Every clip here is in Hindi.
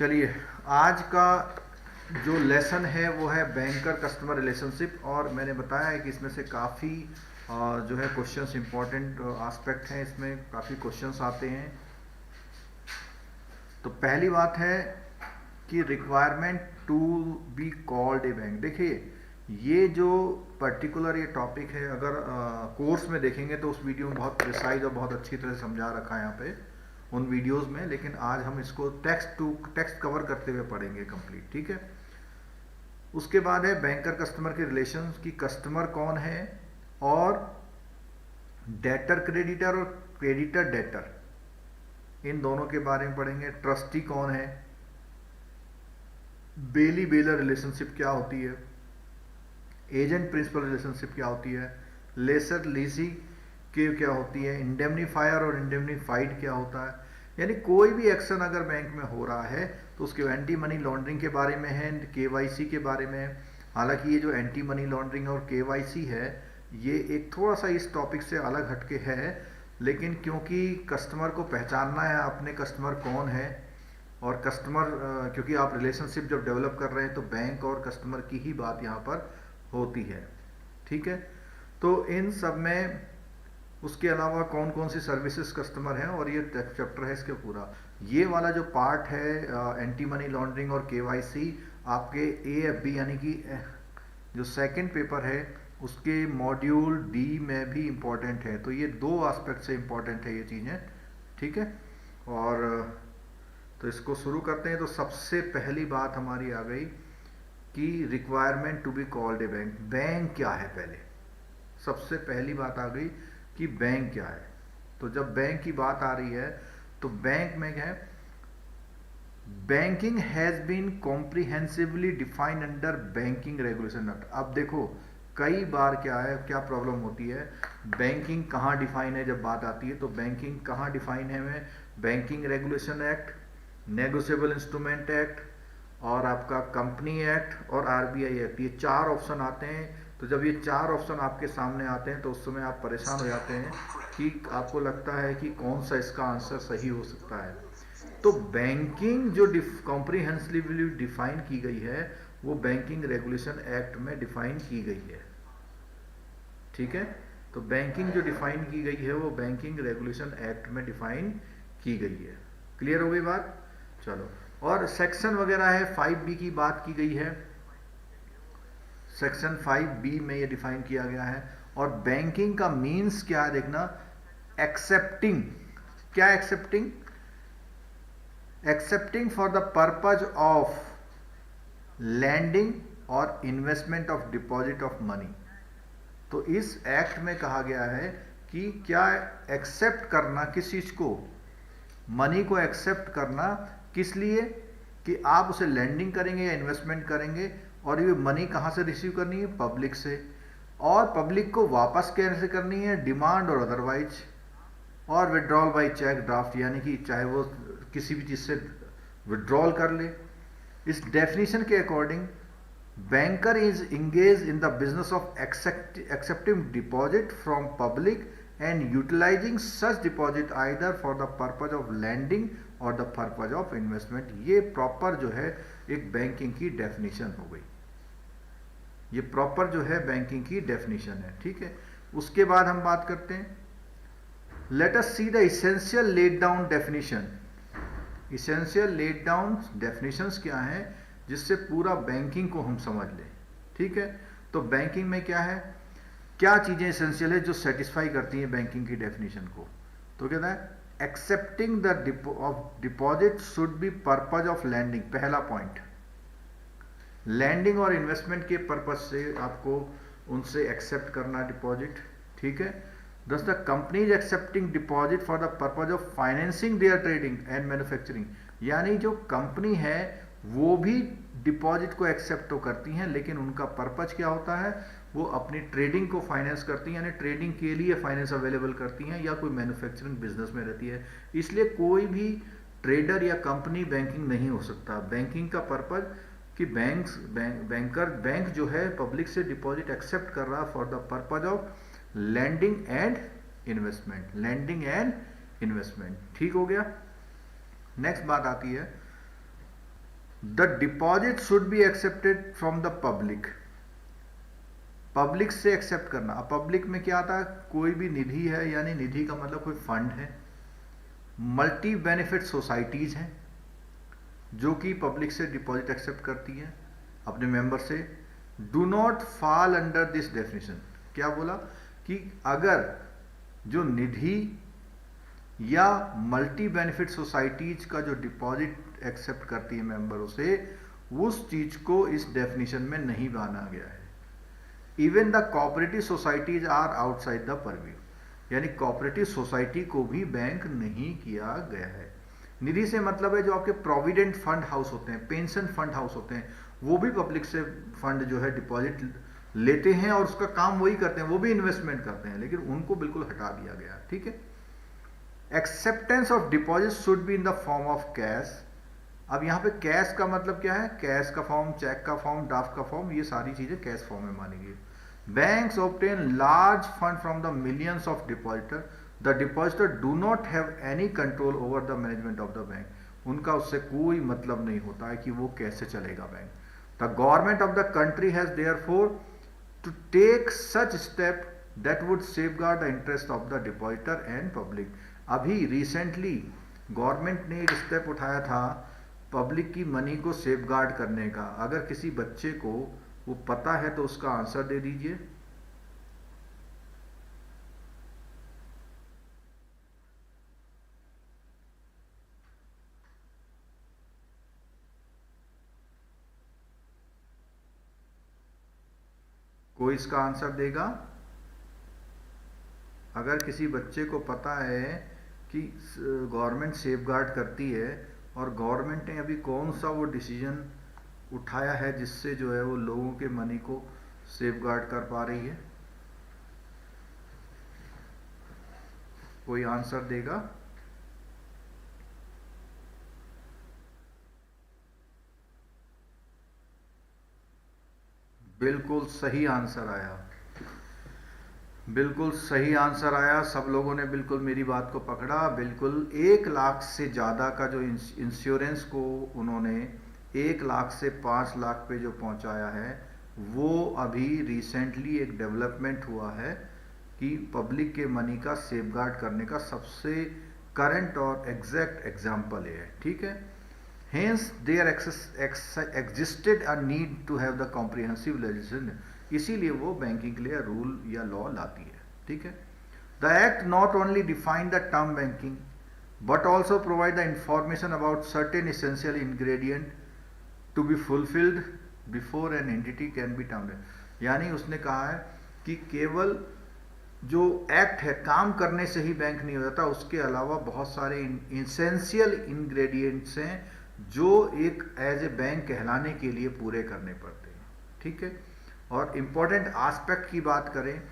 चलिए, आज का जो लेसन है वो है बैंकर कस्टमर रिलेशनशिप, और मैंने बताया है कि इसमें से काफ़ी जो है क्वेश्चंस इंपॉर्टेंट एस्पेक्ट हैं, इसमें काफ़ी क्वेश्चंस आते हैं। तो पहली बात है कि requirement to be called a bank. देखिए, ये जो पर्टिकुलर ये टॉपिक है, अगर कोर्स में देखेंगे तो उस वीडियो में बहुत प्रिसाइज और बहुत अच्छी तरह से समझा रखा है यहाँ पे उन वीडियोस में, लेकिन आज हम इसको टेक्स्ट कवर करते हुए पढ़ेंगे कंप्लीट, ठीक है। उसके बाद है बैंकर कस्टमर के रिलेशन, की कस्टमर कौन है, और डेटर क्रेडिटर और क्रेडिटर डेटर, इन दोनों के बारे में पढ़ेंगे। ट्रस्टी कौन है, बेली बेलर रिलेशनशिप क्या होती है, एजेंट प्रिंसिपल रिलेशनशिप क्या होती है, लेसर लीसी के क्या होती है, इंडेमनीफायर और इंडेमनीफाइड क्या होता है। यानी कोई भी एक्शन अगर बैंक में हो रहा है तो उसके एंटी मनी लॉन्ड्रिंग के बारे में है, केवाईसी के बारे में है। हालांकि ये जो एंटी मनी लॉन्ड्रिंग और केवाईसी है ये एक थोड़ा सा इस टॉपिक से अलग हटके है, लेकिन क्योंकि कस्टमर को पहचानना है अपने कस्टमर कौन है, और कस्टमर क्योंकि आप रिलेशनशिप जब डेवलप कर रहे हैं तो बैंक और कस्टमर की ही बात यहाँ पर होती है, ठीक है। तो इन सब में उसके अलावा कौन कौन सी सर्विसेज कस्टमर हैं, और ये चैप्टर है इसके पूरा। ये वाला जो पार्ट है एंटी मनी लॉन्ड्रिंग और केवाईसी आपके AFB यानी कि जो सेकंड पेपर है उसके मॉड्यूल D में भी इम्पोर्टेंट है। तो ये दो एस्पेक्ट से इम्पोर्टेंट है ये चीज़ें, ठीक है। और तो इसको शुरू करते हैं। तो सबसे पहली बात हमारी आ गई कि requirement to be called a bank. Bank क्या है, पहले सबसे पहली बात आ गई कि बैंक क्या है। तो जब बैंक की बात आ रही है तो बैंक में क्या है, banking has been comprehensively defined under banking regulation act. अब देखो कई बार क्या है, क्या प्रॉब्लम होती है, बैंकिंग कहाँ डिफाइन है जब बात आती है, तो बैंकिंग कहाँ डिफाइन है में banking regulation act, negotiable instrument act, और आपका कंपनी एक्ट और RBI एक्ट, ये चार ऑप्शन आते हैं। तो जब ये चार ऑप्शन आपके सामने आते हैं तो उस समय आप परेशान हो जाते हैं कि आपको लगता है कि कौन सा इसका आंसर सही हो सकता है। तो बैंकिंग जो कॉम्प्रिहेंसिवली डिफाइन की गई है वो बैंकिंग रेगुलेशन एक्ट में डिफाइन की गई है, ठीक है। तो बैंकिंग जो डिफाइन की गई है वो बैंकिंग रेगुलेशन एक्ट में डिफाइन की गई है। क्लियर हो गई बात, चलो। और सेक्शन वगैरह है 5B की बात की गई है, सेक्शन 5B में ये डिफाइन किया गया है। और बैंकिंग का मीन्स क्या है देखना, एक्सेप्टिंग, क्या accepting, accepting for the purpose of lending और investment of deposit of money. तो इस एक्ट में कहा गया है कि क्या एक्सेप्ट करना, किस चीज को, मनी को एक्सेप्ट करना, किस लिए कि आप उसे लैंडिंग करेंगे या इन्वेस्टमेंट करेंगे, और ये मनी कहाँ से रिसीव करनी है, पब्लिक से, और पब्लिक को वापस कैसे करनी है, डिमांड और अदरवाइज, और विड्रॉल बाय चेक ड्राफ्ट, यानी कि चाहे वो किसी भी चीज से विड्रॉल कर ले। इस डेफिनेशन के according banker is engage in the business of accepting deposit from public and utilizing such deposit either for the purpose of lending और द पर्पज ऑफ इन्वेस्टमेंट। ये प्रॉपर जो है एक बैंकिंग की डेफिनेशन हो गई, ये प्रॉपर जो है बैंकिंग की डेफिनेशन है, ठीक है। उसके बाद हम बात करते हैं, let us see the essential laid down definition. Essential laid down definitions क्या हैं जिससे पूरा बैंकिंग को हम समझ लें, ठीक है। तो बैंकिंग में क्या है, क्या चीजें इसेंशियल है जो सेटिस्फाई करती हैं बैंकिंग की डेफिनेशन को। तो कहता है accepting the deposit should be purpose of lending, पहला पॉइंट, लैंडिंग और इन्वेस्टमेंट के पर्पज से आपको उनसे एक्सेप्ट करना डिपॉजिट, ठीक है। Thus the company is accepting deposit for the purpose of financing their trading and manufacturing। यानी जो कंपनी है वो भी डिपॉजिट को एक्सेप्ट तो करती हैं, लेकिन उनका पर्पज क्या होता है, वो अपनी ट्रेडिंग को फाइनेंस करती हैं, यानी ट्रेडिंग के लिए फाइनेंस अवेलेबल करती हैं, या कोई मैन्युफैक्चरिंग बिजनेस में रहती है। इसलिए कोई भी ट्रेडर या कंपनी बैंकिंग नहीं हो सकता। बैंकिंग का पर्पज कि बैंक जो है पब्लिक से डिपॉजिट एक्सेप्ट कर रहा for the purpose of lending and investment, lending and investment, ठीक हो गया। नेक्स्ट बात आती है the deposit should be accepted from the public, public से एक्सेप्ट करना। अब पब्लिक में क्या आता है, कोई भी निधि है, यानी निधि का मतलब कोई फंड है, मल्टी बेनिफिट सोसाइटीज हैं जो कि पब्लिक से डिपॉजिट एक्सेप्ट करती हैं अपने मेंबर से, do not fall under this definition. क्या बोला कि अगर जो निधि या मल्टी बेनिफिट सोसाइटीज का जो डिपॉजिट एक्सेप्ट करती है मेंबरों से, उस चीज को इस डेफिनेशन में नहीं माना गया है। Even the cooperative societies are outside the purview, यानी कोऑपरेटिव सोसाइटी को भी बैंक नहीं किया गया है। निधि से मतलब है जो आपके प्रोविडेंट फंड हाउस होते हैं, पेंशन फंड हाउस होते हैं, वो भी पब्लिक से फंड जो है डिपॉजिट लेते हैं और उसका काम वही करते हैं, वो भी इन्वेस्टमेंट करते हैं, लेकिन उनको बिल्कुल हटा दिया गया। ठीक है। Acceptance of deposit should be in the form of cash. अब यहां पे कैश का मतलब क्या है, कैश का फॉर्म, चेक का फॉर्म, ड्राफ्ट का फॉर्म, ये सारी चीजें कैश फॉर्म में मानी गई। Banks obtain large fund from the millions of depositor, the depositor do not have any control over the management of the bank. उनका उससे कोई मतलब नहीं होता है कि वो कैसे चलेगा bank. The government of the country has therefore to take such step that would safeguard the interest of the depositor and public. अभी रिसेंटली गवर्नमेंट ने एक स्टेप उठाया था पब्लिक की मनी को सेफगार्ड करने का। अगर किसी बच्चे को वो पता है तो उसका आंसर दे दीजिए। कोई इसका आंसर देगा? अगर किसी बच्चे को पता है कि गवर्नमेंट सेफगार्ड करती है और गवर्नमेंट ने अभी कौन सा वो डिसीजन उठाया है जिससे जो है वो लोगों के मनी को सेफगार्ड कर पा रही है, कोई आंसर देगा? बिल्कुल सही आंसर आया, बिल्कुल सही आंसर आया। सब लोगों ने बिल्कुल मेरी बात को पकड़ा। बिल्कुल 1 लाख से ज़्यादा का जो इंश्योरेंस को उन्होंने 1 लाख से 5 लाख पे जो पहुंचाया है, वो अभी रिसेंटली एक डेवलपमेंट हुआ है कि पब्लिक के मनी का सेफगार्ड करने का सबसे करंट और एग्जैक्ट एग्जाम्पल है। ठीक है। Hence, there existed a need to have the comprehensive legislation. इसीलिए वो बैंकिंग के लिए रूल या लॉ लाती है। ठीक है। The act not only define the term banking but also provide the information about certain essential ingredient to be fulfilled before an entity can be termed. यानी उसने कहा है कि केवल जो एक्ट है काम करने से ही बैंक नहीं हो जाता, उसके अलावा बहुत सारे एसेंशियल इंग्रेडिएंट्स हैं जो एक एज ए बैंक कहलाने के लिए पूरे करने पड़ते हैं। ठीक है। और इंपॉर्टेंट एस्पेक्ट की बात करें,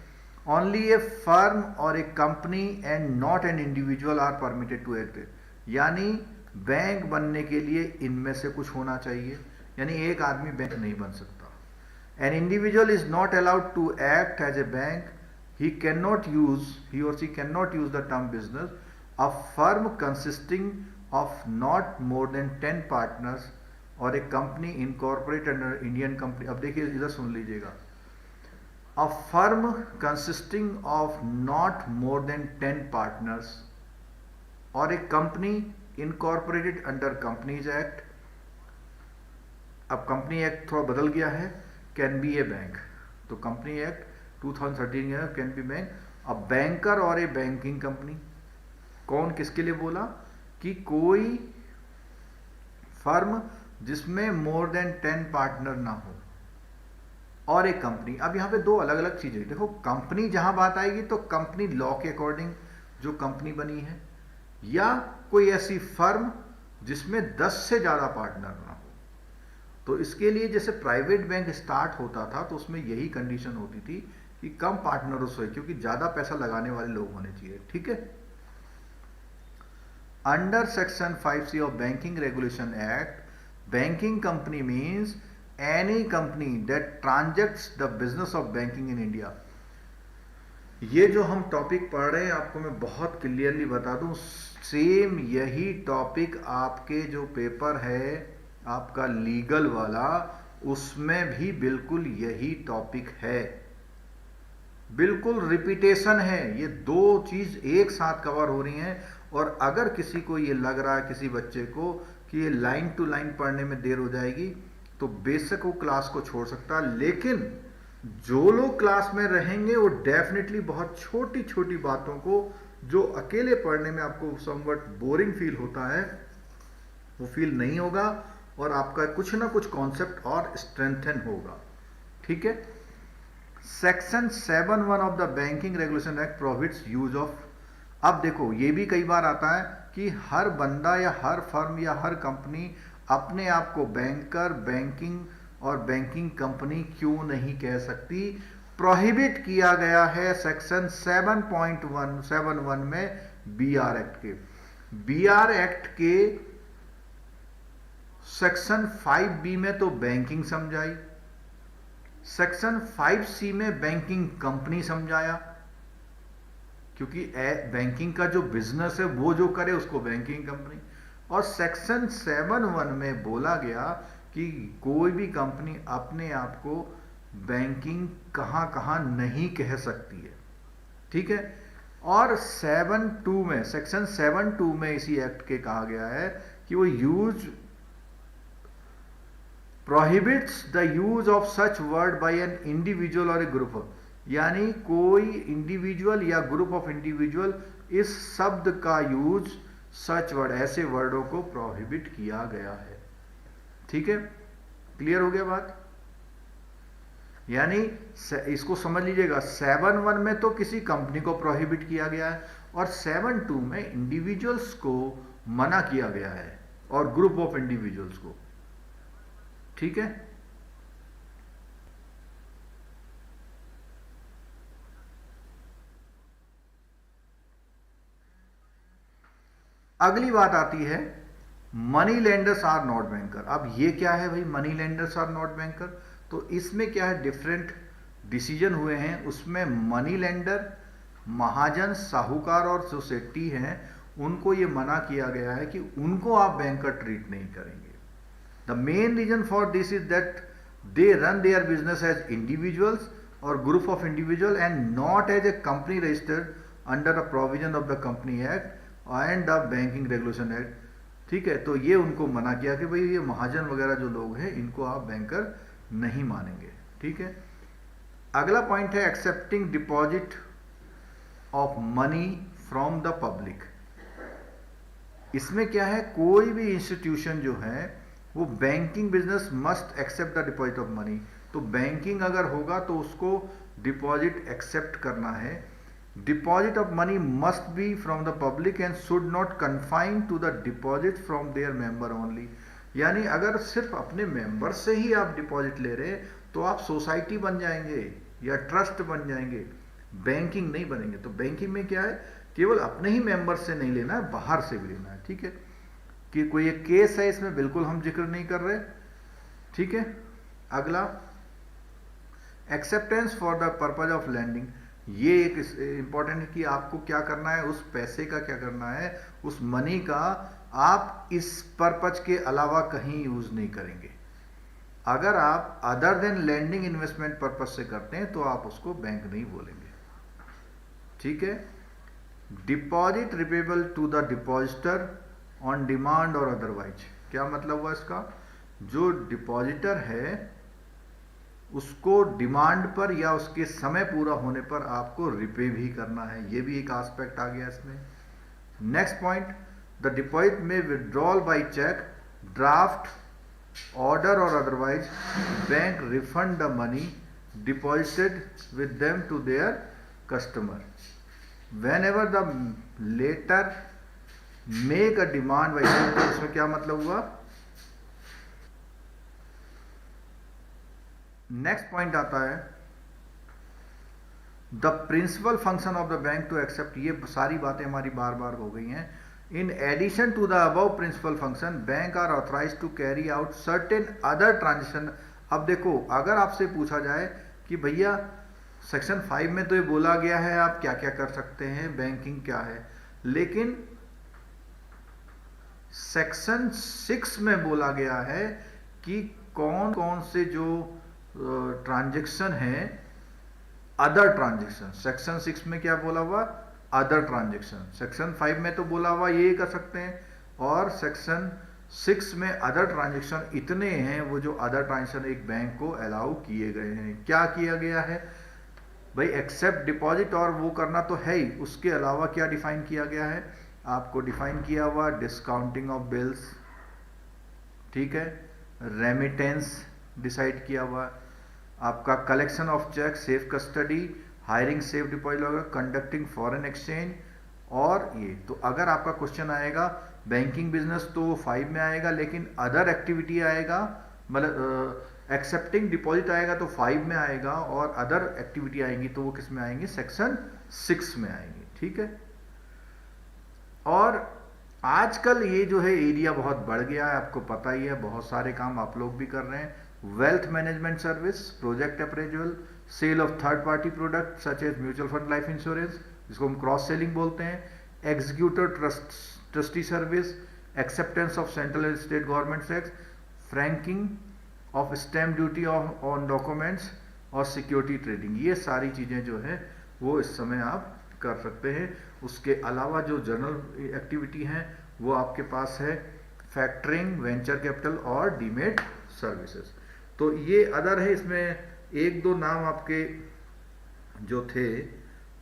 ओनली ए फर्म और a company and not an individual are permitted to act. यानी बैंक बनने के लिए इनमें से कुछ होना चाहिए, यानी एक आदमी बैंक नहीं बन सकता। An individual is not allowed to act as a bank, he or she cannot use the term business. A firm consisting of not more than 10 partners और एक company incorporate under Indian company. अब देखिए इधर सुन लीजिएगा, a firm consisting of not more than 10 partners और एक company incorporated under companies act. अब कंपनी एक्ट थोड़ा बदल गया है, कैन बी ए बैंक। तो company act 2013 can be bank. अब बैंकर और ए बैंकिंग कंपनी, कौन किसके लिए बोला कि कोई फर्म जिसमें मोर देन 10 पार्टनर ना हो और एक कंपनी। अब यहां पे दो अलग अलग चीजें देखो, कंपनी जहां बात आएगी तो कंपनी लॉ के अकॉर्डिंग जो कंपनी बनी है, या कोई ऐसी फर्म जिसमें 10 से ज्यादा पार्टनर ना हो। तो इसके लिए जैसे प्राइवेट बैंक स्टार्ट होता था तो उसमें यही कंडीशन होती थी कि कम पार्टनर्स हो, क्योंकि ज्यादा पैसा लगाने वाले लोग होने चाहिए। ठीक है। Under section 5C of banking regulation act, banking company means any company that transacts the business of banking in India. ये जो हम टॉपिक पढ़ रहे हैं आपको मैं बहुत क्लियरली बता दूं, सेम यही टॉपिक आपके जो पेपर है आपका लीगल वाला, उसमें भी बिल्कुल यही टॉपिक है, बिल्कुल रिपीटेशन है, ये दो चीज एक साथ कवर हो रही हैं। और अगर किसी को ये लग रहा है, किसी बच्चे को, कि ये लाइन टू लाइन पढ़ने में देर हो जाएगी, तो बेशक वो क्लास को छोड़ सकता है। लेकिन जो लोग क्लास में रहेंगे वो डेफिनेटली बहुत छोटी छोटी बातों को, जो अकेले पढ़ने में आपको समवट बोरिंग फील होता है, वो फील नहीं होगा, और आपका कुछ ना कुछ कॉन्सेप्ट और स्ट्रेंथन होगा। ठीक है। Section 7(1) of the banking regulation act prohibits use of. अब देखो, ये भी कई बार आता है कि हर बंदा या हर फर्म या हर कंपनी अपने आप को बैंकर, बैंकिंग और बैंकिंग कंपनी क्यों नहीं कह सकती। प्रोहिबिट किया गया है सेक्शन 7.171 में बीआर एक्ट के। बीआर एक्ट के सेक्शन 5B में तो बैंकिंग समझाई, सेक्शन 5C में बैंकिंग कंपनी समझाया, क्योंकि बैंकिंग का जो बिजनेस है वो जो करे उसको बैंकिंग कंपनी। और सेक्शन 7(1) में बोला गया कि कोई भी कंपनी अपने आप को बैंकिंग कहां कहां नहीं कह सकती है। ठीक है। और 7(2) में, सेक्शन 7(2) में इसी एक्ट के कहा गया है कि वो use prohibits the use of such word by an individual or a group of, यानी कोई इंडिविजुअल या ग्रुप ऑफ इंडिविजुअल इस शब्द का यूज, सच वर्ड, ऐसे वर्डों को प्रोहिबिट किया गया है। ठीक है, क्लियर हो गया बात। यानी इसको समझ लीजिएगा, 7(1) में तो किसी कंपनी को प्रोहिबिट किया गया है, और 7(2) में इंडिविजुअल्स को मना किया गया है, और ग्रुप ऑफ इंडिविजुअल्स को। ठीक है। अगली बात आती है money lenders are not banker. अब ये क्या है भाई, money lenders are not banker? तो इसमें क्या है, डिफरेंट डिसीजन हुए हैं। उसमें मनी लेंडर, महाजन, साहूकार और सोसाइटी हैं, उनको ये मना किया गया है कि उनको आप बैंकर ट्रीट नहीं करेंगे। The main reason for this is that they run their business as individuals or group of individual and not as a company registered under a provision of the Company Act and the Banking Regulation Act. ठीक है, तो ये उनको मना किया कि भाई ये महाजन वगैरह जो लोग हैं इनको आप बैंकर नहीं मानेंगे। ठीक है। अगला पॉइंट है accepting deposit of money from the public. इसमें क्या है, कोई भी इंस्टीट्यूशन जो है वो banking business must accept the deposit of money. तो बैंकिंग अगर होगा तो उसको डिपॉजिट एक्सेप्ट करना है। Deposit of money must be from the public and should not confine to the deposit from their member only. यानी अगर सिर्फ अपने मेंबर से ही आप डिपॉजिट ले रहे हैं तो आप सोसाइटी बन जाएंगे या ट्रस्ट बन जाएंगे, बैंकिंग नहीं बनेंगे। तो बैंकिंग में क्या है, केवल अपने ही मेंबर से नहीं लेना है, बाहर से भी लेना है। ठीक है, कि कोई एक केस है इसमें बिल्कुल हम जिक्र नहीं कर रहे। ठीक है। अगला, acceptance for the purpose of lending. ये एक इंपॉर्टेंट है कि आपको क्या करना है, उस पैसे का क्या करना है, उस मनी का आप इस पर्पज के अलावा कहीं यूज नहीं करेंगे। अगर आप other than lending investment purpose से करते हैं तो आप उसको बैंक नहीं बोलेंगे। ठीक है। Deposit repayable to the depositor on demand और अदरवाइज। क्या मतलब हुआ इसका, जो डिपॉजिटर है उसको डिमांड पर या उसके समय पूरा होने पर आपको रिपे भी करना है। ये भी एक एस्पेक्ट आ गया इसमें। नेक्स्ट पॉइंट, द डिपॉजिट में withdrawal by cheque, draft, order और otherwise bank refund the money deposited with them to their customer whenever the latter make a demand by cheque. तो इसमें क्या मतलब हुआ। नेक्स्ट पॉइंट आता है the principal function of the bank to accept. ये सारी बातें हमारी बार बार हो गई हैं। In addition to the above principal function bank are authorise to carry out certain other transaction. अब देखो, अगर आपसे पूछा जाए कि भैया सेक्शन 5 में तो ये बोला गया है आप क्या क्या कर सकते हैं, बैंकिंग क्या है, लेकिन सेक्शन 6 में बोला गया है कि कौन कौन से जो ट्रांजेक्शन है, अदर ट्रांजेक्शन। सेक्शन 6 में क्या बोला हुआ? Other transaction. सेक्शन 5 में तो बोला हुआ ये कर सकते हैं, और सेक्शन 6 में अदर ट्रांजेक्शन इतने हैं, वो जो अदर ट्रांजेक्शन एक बैंक को अलाउ किए गए हैं। क्या किया गया है भाई? एक्सेप्ट डिपॉजिट, और वो करना तो है ही, उसके अलावा क्या डिफाइन किया गया है? आपको डिफाइन किया हुआ डिस्काउंटिंग ऑफ बिल्स, ठीक है, रेमिटेंस डिसाइड किया हुआ, आपका collection of cheque, safe custody, hiring safe deposit वगैरह, कंडक्टिंग फॉरेन एक्सचेंज, और ये तो अगर आपका क्वेश्चन आएगा बैंकिंग बिजनेस तो 5 में आएगा, लेकिन अदर एक्टिविटी आएगा, मतलब एक्सेप्टिंग डिपॉजिट आएगा तो 5 में आएगा, और अदर एक्टिविटी आएंगी तो वो किस में आएंगी? सेक्शन 6 में आएंगी, ठीक है। और आजकल ये जो है एरिया बहुत बढ़ गया है, आपको पता ही है, बहुत सारे काम आप लोग भी कर रहे हैं। Wealth management service, project appraisal, sale of third party product such as mutual fund, life insurance, जिसको हम क्रॉस सेलिंग बोलते हैं, executor trustee service, acceptance of central and state government tax, franking of stamp duty on documents, और सिक्योरिटी ट्रेडिंग। ये सारी चीज़ें जो है वो इस समय आप कर सकते हैं। उसके अलावा जो जनरल एक्टिविटी हैं वो आपके पास है फैक्टरिंग, वेंचर कैपिटल और डीमेट सर्विसेज। तो ये अदर है, इसमें एक दो नाम आपके जो थे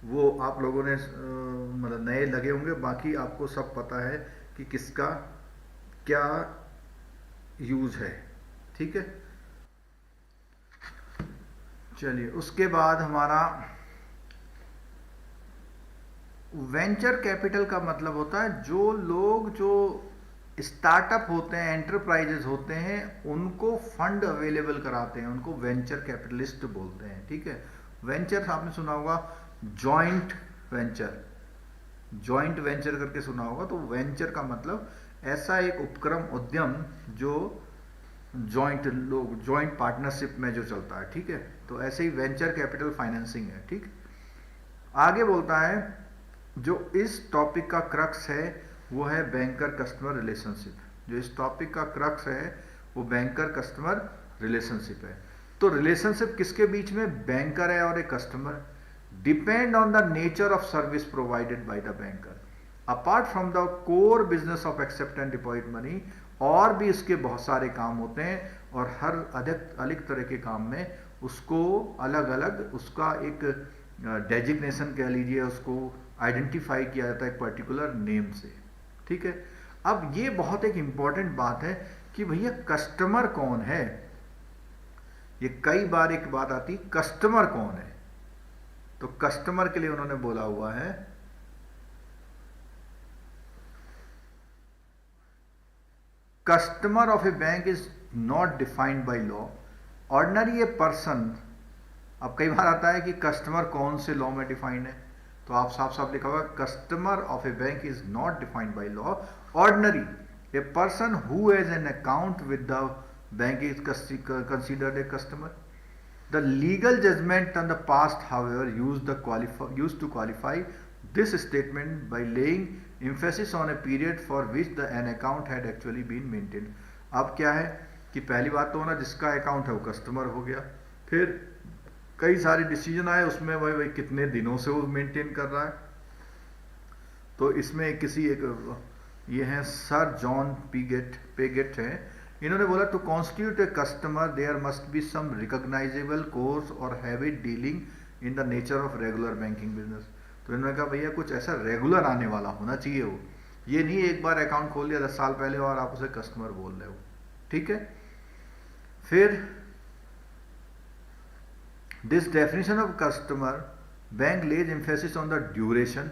वो आप लोगों ने मतलब नए लगे होंगे, बाकी आपको सब पता है कि किसका क्या यूज है, ठीक है। चलिए, उसके बाद हमारा वेंचर कैपिटल का मतलब होता है जो लोग जो स्टार्टअप होते हैं, एंटरप्राइजेज होते हैं, उनको फंड अवेलेबल कराते हैं, उनको वेंचर कैपिटलिस्ट बोलते हैं, ठीक है। वेंचर आपने सुना होगा, जॉइंट वेंचर, जॉइंट वेंचर करके सुना होगा। तो वेंचर का मतलब ऐसा एक उपक्रम, उद्यम जो जॉइंट लोग, जॉइंट पार्टनरशिप में जो चलता है, ठीक है। तो ऐसे ही वेंचर कैपिटल फाइनेंसिंग है, ठीक। आगे बोलता है जो इस टॉपिक का क्रक्स है वो है बैंकर कस्टमर रिलेशनशिप। जो इस टॉपिक का क्रक्स है वो बैंकर कस्टमर रिलेशनशिप है। तो रिलेशनशिप किसके बीच में? बैंकर है और एक customer. Depend on the nature of service provided by the banker apart from the core business of accept and deposit money. और भी इसके बहुत सारे काम होते हैं, और हर अलग तरह के काम में उसको अलग अलग उसका एक डेजिग्नेशन कह लीजिए, उसको आइडेंटिफाई किया जाता है एक पर्टिकुलर नेम से, ठीक है। अब ये बहुत एक इंपॉर्टेंट बात है कि भैया कस्टमर कौन है। ये कई बार एक बात आती, कस्टमर कौन है। तो कस्टमर के लिए उन्होंने बोला हुआ है customer of a bank is not defined by law, ordinary a person. अब कई बार आता है कि कस्टमर कौन से लॉ में डिफाइंड है, तो आप साफ साफ लिखा होगा customer of a bank is not defined by law, ordinary a person who has an account with the bank is considered a customer. The legal judgment on the past however used to qualify this statement by laying emphasis on a period for which the an account had actually been maintained। अब क्या है कि पहली बात तो ना जिसका अकाउंट है वो कस्टमर हो गया, फिर कई सारे डिसीजन आए उसमें वही कितने दिनों से वो मेंटेन कर रहा है। तो इसमें किसी एक ये हैं सर जॉन पेगेट हैं, इन्होंने बोला to constitute a customer there must be some recognisable course और habit dealing in the nature of regular banking business. तो इन्होंने कहा भैया कुछ ऐसा रेगुलर आने वाला होना चाहिए वो, ये नहीं एक बार अकाउंट खोल लिया 10 साल पहले और आप उसे कस्टमर बोल रहे हो, ठीक है। फिर this definition of customer bank lays emphasis on the duration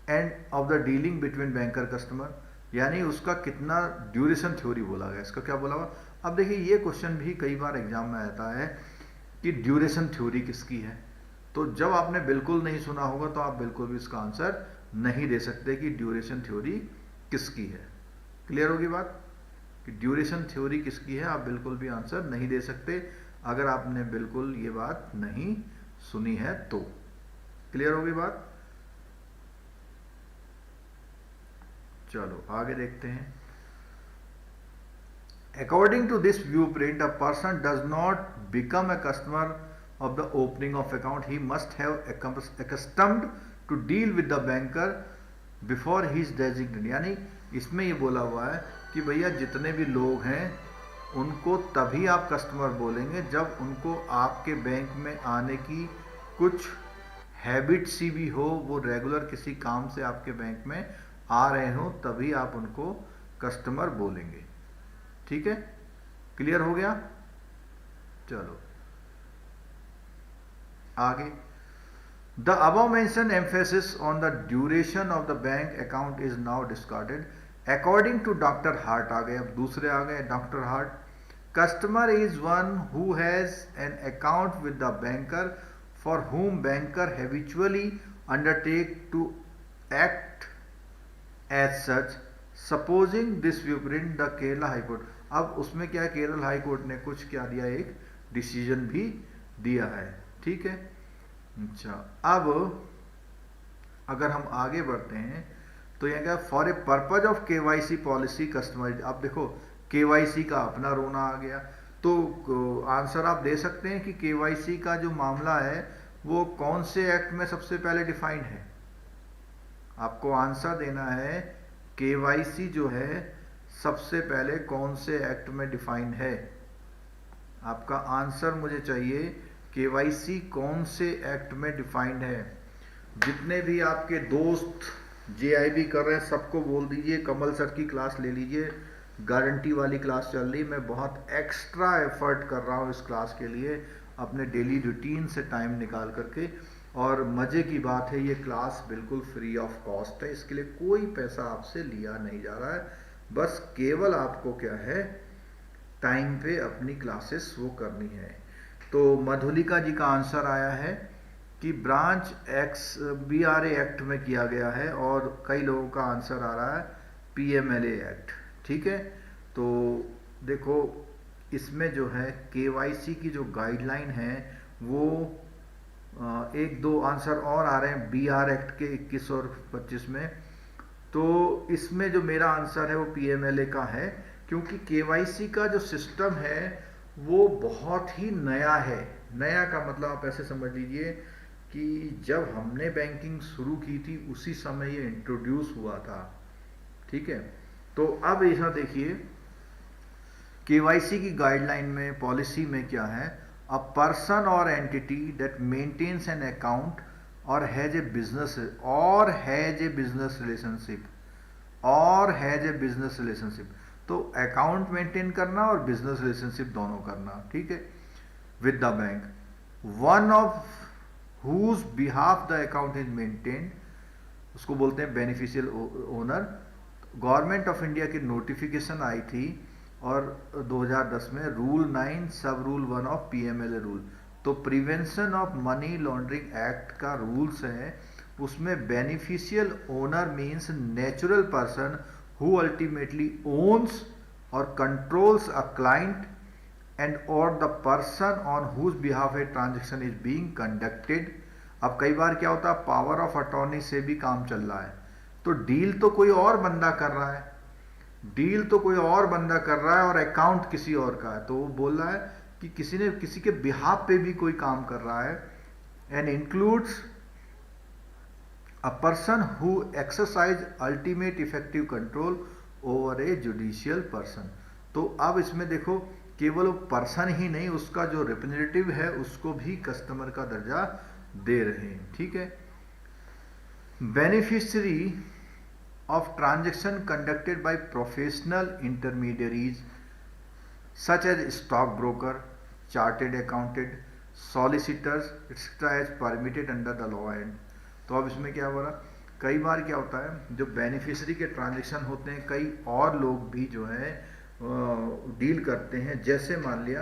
and of the dealing between banker customer, यानी उसका कितना ड्यूरेशन थ्योरी बोला गया, इसका क्या बोला हुआ। अब देखिए ये क्वेश्चन भी कई बार एग्जाम में आता है कि ड्यूरेशन थ्योरी किसकी है। तो जब आपने बिल्कुल नहीं सुना होगा तो आप बिल्कुल भी इसका आंसर नहीं दे सकते कि ड्यूरेशन थ्योरी किसकी है। क्लियर होगी बात कि ड्यूरेशन थ्योरी किसकी है, आप बिल्कुल भी आंसर नहीं दे सकते अगर आपने बिल्कुल ये बात नहीं सुनी है तो। क्लियर होगी बात। चलो आगे देखते हैं। According to this blueprint, a person does not become a customer of the opening of account. He must have accustomed to deal with the banker before he is designated. यानी इसमें ये बोला हुआ है कि भैया जितने भी लोग हैं उनको तभी आप कस्टमर बोलेंगे जब उनको आपके बैंक में आने की कुछ हैबिट सी भी हो, वो रेगुलर किसी काम से आपके बैंक में आ रहे हो, तभी आप उनको कस्टमर बोलेंगे। ठीक है, क्लियर हो गया? चलो आगे। The above mentioned emphasis on the duration of the bank account is now discarded. According to doctor Hart आ गए, अब दूसरे आ गए doctor Hart. Customer is one who has an account with the banker for whom banker habitually undertake to act as such, supposing this blueprint the Kerala High Court। अब उसमें क्या है, केरल हाई कोर्ट ने कुछ क्या दिया, एक डिसीजन भी दिया है। ठीक है, अच्छा अब अगर हम आगे बढ़ते हैं तो यह क्या, for a purpose of KYC policy customer. अब देखो केवाईसी का अपना रोना आ गया, तो आंसर आप दे सकते हैं कि केवाईसी का जो मामला है वो कौन से एक्ट में सबसे पहले डिफाइंड है। आपको आंसर देना है केवाईसी जो है सबसे पहले कौन से एक्ट में डिफाइंड है। आपका आंसर मुझे चाहिए, केवाईसी कौन से एक्ट में डिफाइंड है। जितने भी आपके दोस्त जेआईबी कर रहे हैं सबको बोल दीजिए कमल सर की क्लास ले लीजिए, गारंटी वाली क्लास चल रही। मैं बहुत एक्स्ट्रा एफर्ट कर रहा हूँ इस क्लास के लिए, अपने डेली रूटीन से टाइम निकाल करके। और मज़े की बात है ये क्लास बिल्कुल फ्री ऑफ कॉस्ट है, इसके लिए कोई पैसा आपसे लिया नहीं जा रहा है, बस केवल आपको क्या है टाइम पे अपनी क्लासेस वो करनी है। तो मधुलिका जी का आंसर आया है कि ब्रांच एक्स BRA एक्ट में किया गया है, और कई लोगों का आंसर आ रहा है PMLA एक्ट। ठीक है, तो देखो इसमें जो है केवाईसी की जो गाइडलाइन है वो एक दो आंसर और आ रहे हैं BR एक्ट के 21 और 25 में। तो इसमें जो मेरा आंसर है वो PMLA का है, क्योंकि केवाईसी का जो सिस्टम है वो बहुत ही नया है। नया का मतलब आप ऐसे समझ लीजिए कि जब हमने बैंकिंग शुरू की थी उसी समय ये इंट्रोड्यूस हुआ था। ठीक है, तो अब ऐसा देखिए केवाईसी की गाइडलाइन में, पॉलिसी में क्या है, अ पर्सन और entity that maintains an account और हैज ए बिजनेस रिलेशनशिप, तो अकाउंट मेंटेन करना और बिजनेस रिलेशनशिप दोनों करना। ठीक है, with the bank, one of whose behalf the account is maintained, उसको बोलते हैं beneficial owner. Government of India की नोटिफिकेशन आई थी और 2010 में rule 9 sub rule 1 of PMLA rule, तो prevention of money laundering act का रूल्स है, उसमें beneficial owner means natural person who ultimately owns और कंट्रोल्स अ क्लाइंट एंड और the person on whose behalf a transaction is being conducted. अब कई बार क्या होता है, पावर ऑफ अटॉर्नी से भी काम चल रहा है, तो डील तो कोई और बंदा कर रहा है, और अकाउंट किसी और का है, तो वो बोल रहा है कि किसी ने किसी के बिहाफ पे भी कोई काम कर रहा है। And includes a person who exercise ultimate effective control over a judicial person. तो अब इसमें देखो केवल वो पर्सन ही नहीं, उसका जो रिप्रेजेंटेटिव है उसको भी कस्टमर का दर्जा दे रहे हैं। ठीक है, beneficiary of transaction conducted by professional intermediaries such as stockbroker, chartered accountant, solicitors etc. as permitted under the law। and तो अब इसमें क्या हो रहा, कई बार क्या होता है जो बेनिफिशियरी के ट्रांजैक्शन होते हैं कई और लोग भी जो है डील करते हैं। जैसे मान लिया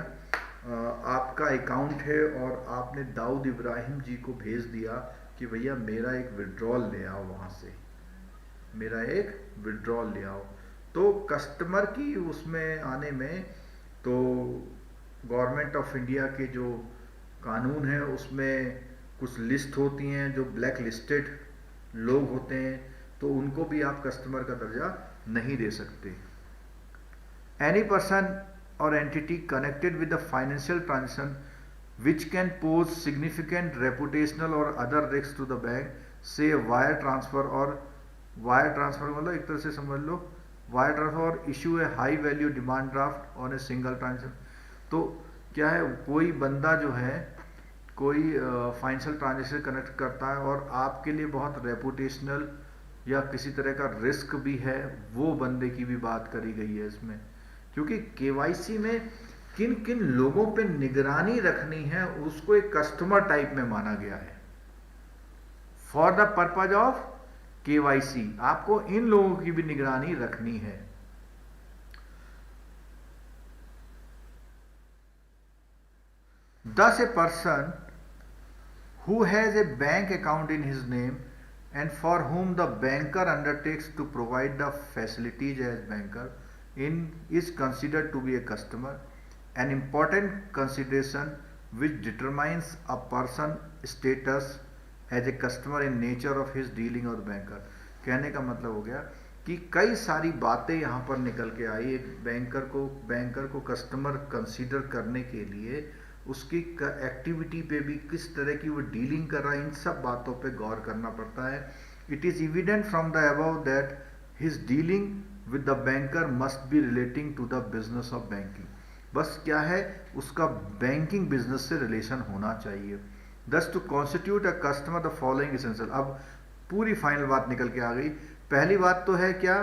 आपका अकाउंट है और आपने दाऊद इब्राहिम जी को भेज दिया कि भैया मेरा एक विड्रॉल ले आओ, वहाँ से मेरा एक विड्रॉल ले आओ, तो कस्टमर की उसमें आने में तो गवर्नमेंट ऑफ इंडिया के जो कानून है उसमें कुछ लिस्ट होती हैं जो ब्लैक लिस्टेड लोग होते हैं, तो उनको भी आप कस्टमर का दर्जा नहीं दे सकते। any person or entity connected with the financial transaction which can pose significant reputational or other risks to the bank, say wire transfer और वायर ट्रांसफर मतलब एक तरह से समझ लो वायर ट्रांसफर और इशू है high value demand draft on a single transaction. तो क्या है, कोई बंदा जो है कोई फाइनेंशियल ट्रांजेक्शन कनेक्ट करता है और आपके लिए बहुत रेपुटेशनल या किसी तरह का रिस्क भी है, वो बंदे की भी बात करी गई है इसमें। क्योंकि केवाईसी में किन किन लोगों पे निगरानी रखनी है उसको एक कस्टमर टाइप में माना गया है। For the purpose of KYC आपको इन लोगों की भी निगरानी रखनी है। Thus a person who has a bank account in his name and for whom the banker undertakes to provide the facilities as banker in is considered to be a customer, an important consideration which determines a person's status as a customer in nature of his dealing और banker। कहने का मतलब हो गया कि कई सारी बातें यहाँ पर निकल के आई। एक बैंकर को कस्टमर कंसीडर करने के लिए उसकी एक्टिविटी पे भी किस तरह की वो डीलिंग कर रहा है, इन सब बातों पे गौर करना पड़ता है। It is evident from the above that his dealing with the banker must be relating to the business of banking. बस क्या है, उसका बैंकिंग बिजनेस से रिलेशन होना चाहिए। Thus to constitute a customer the following essential. अब पूरी फाइनल बात निकल के आ गई। पहली बात तो है क्या,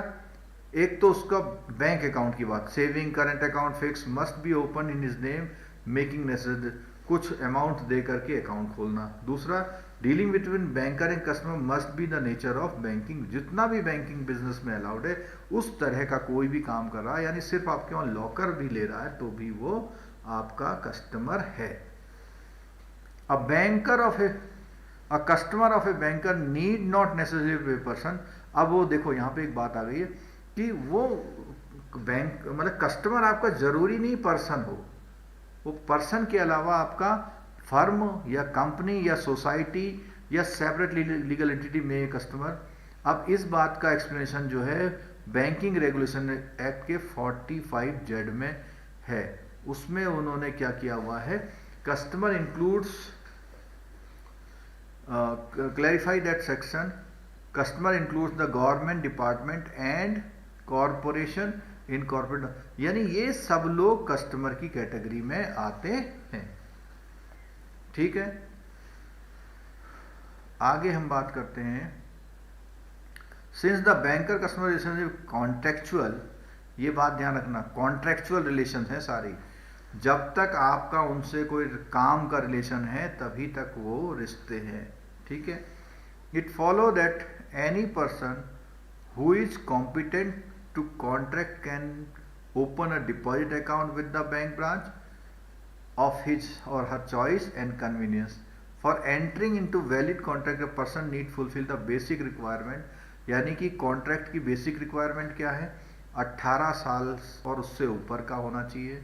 एक तो उसका बैंक अकाउंट की बात, saving current account fix must be open in his name making necessary, कुछ अमाउंट दे करके अकाउंट खोलना। दूसरा, dealing between banker and customer must be the nature of banking. जितना भी बैंकिंग बिजनेस में अलाउड है उस तरह का कोई भी काम कर रहा है, यानी सिर्फ आपके वहां लॉकर भी ले रहा है तो भी वो आपका कस्टमर है। A banker of a customer of a banker need not necessary be person. अब वो देखो यहाँ पे एक बात आ गई है कि वो बैंक मतलब कस्टमर आपका जरूरी नहीं पर्सन हो, वो पर्सन के अलावा आपका फर्म या कंपनी या सोसाइटी या सेपरेट लीगल एंटिटी में कस्टमर। अब इस बात का एक्सप्लेनेशन जो है बैंकिंग रेगुलेशन एक्ट के 45Z में है। उसमें उन्होंने क्या किया हुआ है, customer includes clarify that section, customer includes the government department and corporation in corporate, यानी ये सब लोग कस्टमर की कैटेगरी में आते हैं। ठीक है, आगे हम बात करते हैं। Since the banker customer relationship contractual, ये बात ध्यान रखना, कॉन्ट्रेक्चुअल रिलेशन है सारी। जब तक आपका उनसे कोई काम का रिलेशन है तभी तक वो रिश्ते हैं। ठीक है, it follow that any person who is competent to contract can open a deposit account with the bank branch of his or her choice and convenience. For entering into valid contract, a person need fulfill the basic requirement, यानी कि कॉन्ट्रैक्ट की बेसिक रिक्वायरमेंट क्या है, 18 साल और उससे ऊपर का होना चाहिए,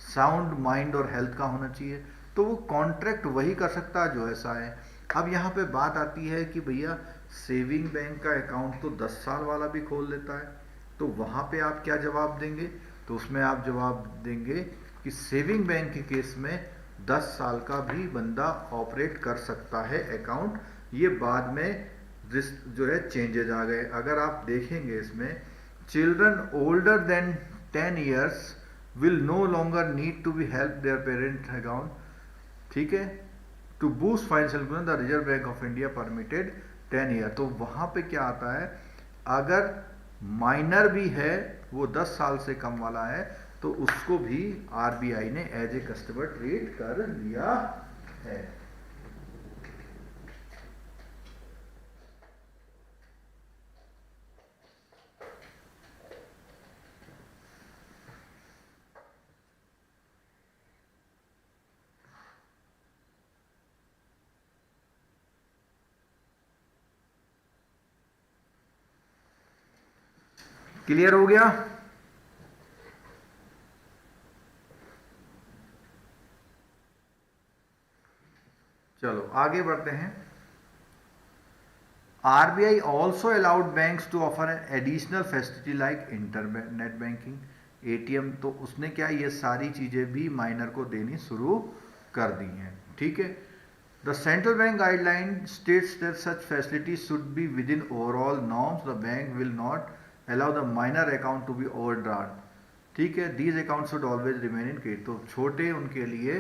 साउंड माइंड और हेल्थ का होना चाहिए, तो वो कॉन्ट्रैक्ट वही कर सकता है जो ऐसा है। अब यहाँ पे बात आती है कि भैया सेविंग बैंक का अकाउंट तो 10 साल वाला भी खोल लेता है, तो वहाँ पे आप क्या जवाब देंगे, तो उसमें आप जवाब देंगे कि सेविंग बैंक के केस में 10 साल का भी बंदा ऑपरेट कर सकता है अकाउंट। ये बाद में जो है चेंजेज आ गए। अगर आप देखेंगे इसमें, children older than 10 years will no longer need to be help their parent account. ठीक है, to boost financial the Reserve Bank of India permitted 10 year। तो वहाँ पे क्या आता है, अगर माइनर भी है, वो 10 साल से कम वाला है, तो उसको भी आरबीआई ने एज ए कस्टमर ट्रीट कर लिया है। क्लियर हो गया? चलो आगे बढ़ते हैं। RBI also allowed banks to offer an additional facility like internet banking. ATM, तो उसने क्या ये सारी चीज़ें भी माइनर को देनी शुरू कर दी हैं, ठीक है। The central bank guideline states that such facilities should be within overall norms, the bank will not allow the minor account to be overdraft, ठीक है। These account should always remain in credit, तो छोटे उनके लिए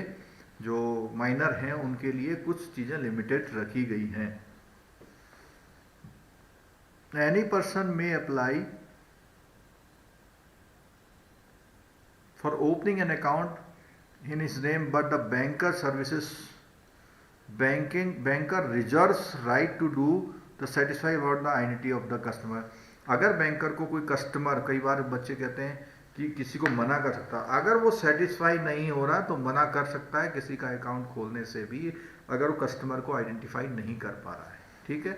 जो माइनर हैं उनके लिए कुछ चीज़ें लिमिटेड रखी गई हैं। Any person may apply for opening an account in his name, but the banker services banker reserves right to do the satisfy about the identity of the customer। अगर बैंकर को कोई कस्टमर, कई बार बच्चे कहते हैं कि किसी को मना कर सकता, अगर वो सेटिस्फाई नहीं हो रहा तो मना कर सकता है किसी का अकाउंट खोलने से भी, अगर वो कस्टमर को आइडेंटिफाई नहीं कर पा रहा है, ठीक है।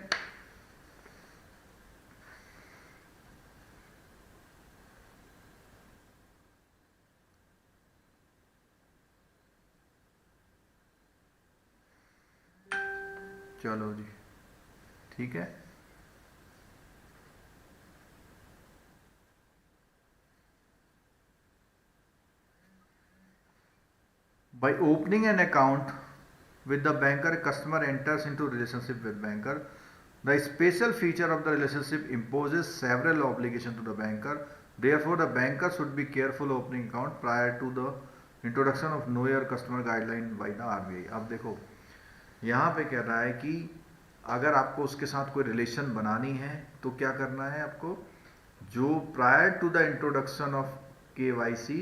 चलो जी, ठीक है। By opening an account with the banker, customer enters into relationship with banker. The special feature of the relationship imposes several obligations to the banker. Therefore, the banker should be careful opening account prior to the introduction of know your customer guideline by the RBI। अब देखो यहाँ पे कह रहा है कि अगर आपको उसके साथ कोई रिलेशन बनानी है तो क्या करना है आपको, जो prior to the introduction of KYC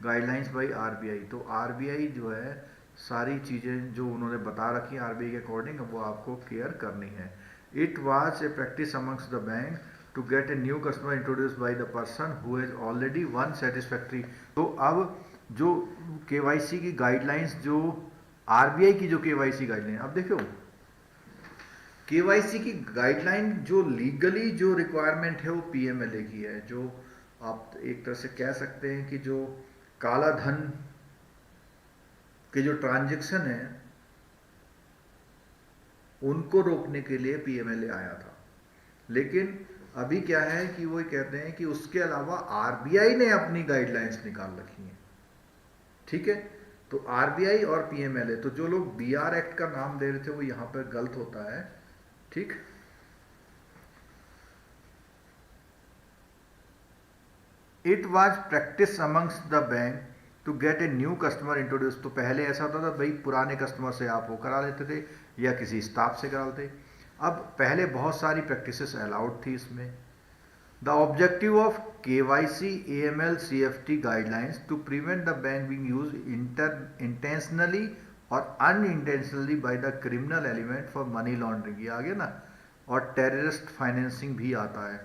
guidelines by RBI, तो RBI जो है सारी चीज़ें जो उन्होंने बता रखी हैं RBI के अकॉर्डिंग, वो आपको केयर करनी है। It was a practice amongst the bank to get a new customer introduce by the person who has already one satisfactory. तो अब जो KYC की गाइडलाइंस, जो RBI की जो KYC गाइडलाइन, अब देखो KYC की गाइडलाइन जो लीगली जो रिक्वायरमेंट है वो PMLA की है, जो आप एक तरह से कह सकते हैं कि जो काला धन के जो ट्रांजैक्शन है उनको रोकने के लिए PMLA आया था। लेकिन अभी क्या है कि वो कहते हैं कि उसके अलावा RBI ने अपनी गाइडलाइंस निकाल रखी हैं, ठीक है। तो RBI और PMLA, तो जो लोग BR एक्ट का नाम दे रहे थे वो यहां पर गलत होता है, ठीक। It was practice amongst the bank to get a new customer introduce, तो पहले ऐसा होता था भाई पुराने कस्टमर से आप वो करा लेते थे या किसी स्टाफ से करा लेते, अब पहले बहुत सारी प्रैक्टिसेस अलाउड थी इसमें। The objective of KYC AML CFT guidelines to prevent the bank being used intentionally और unintentionally by the criminal element for money laundering, ये आ गया ना, और टेररिस्ट फाइनेंसिंग भी आता है।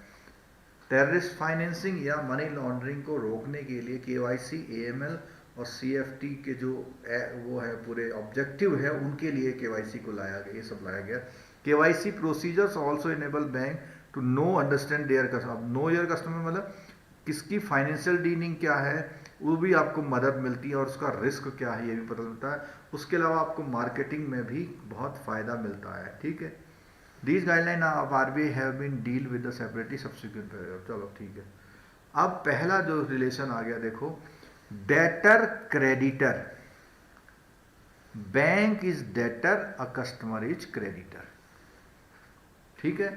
टेररिस्ट फाइनेंसिंग या मनी लॉन्ड्रिंग को रोकने के लिए KYC AML और CFT के जो वो है पूरे ऑब्जेक्टिव है, उनके लिए KYC को लाया गया, ये सब लाया गया। KYC procedures also enable bank to know understand their customer. अब नो योर कस्टमर मतलब किसकी फाइनेंशियल डीलिंग क्या है वो भी आपको मदद मिलती है, और उसका रिस्क क्या है ये भी पता चलता है। उसके अलावा आपको मार्केटिंग में भी बहुत फायदा मिलता है, ठीक है। These guidelines of RBI have been deal with the separately subsequent paragraph। चलो ठीक है। अब पहला जो रिलेशन आ गया देखो, debtor creditor, bank is debtor a customer is creditor, ठीक है।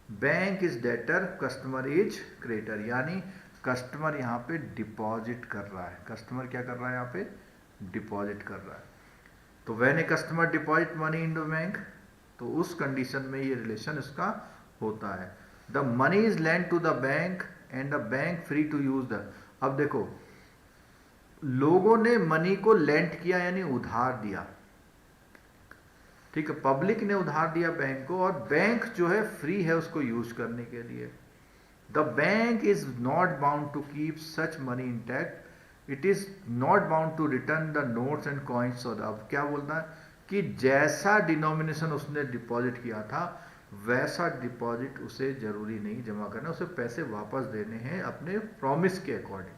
Bank is debtor, customer is creditor, यानी कस्टमर यहाँ पे डिपॉजिट कर रहा है, कस्टमर क्या कर रहा है यहाँ पे, डिपॉजिट कर रहा है। तो when a customer deposit money in the bank, तो उस कंडीशन में ये रिलेशन इसका होता है। The money is lend to the bank and the bank free to use the. अब देखो लोगों ने मनी को लेंड किया यानी उधार दिया, ठीक है, पब्लिक ने उधार दिया बैंक को, और बैंक जो है फ्री है उसको यूज करने के लिए। The bank is not bound to keep such money intact, it is not bound to return the notes and coins. और अब क्या बोलना है कि जैसा डिनोमिनेशन उसने डिपॉजिट किया था वैसा डिपॉजिट उसे जरूरी नहीं जमा करना, उसे पैसे वापस देने हैं अपने प्रॉमिस के according.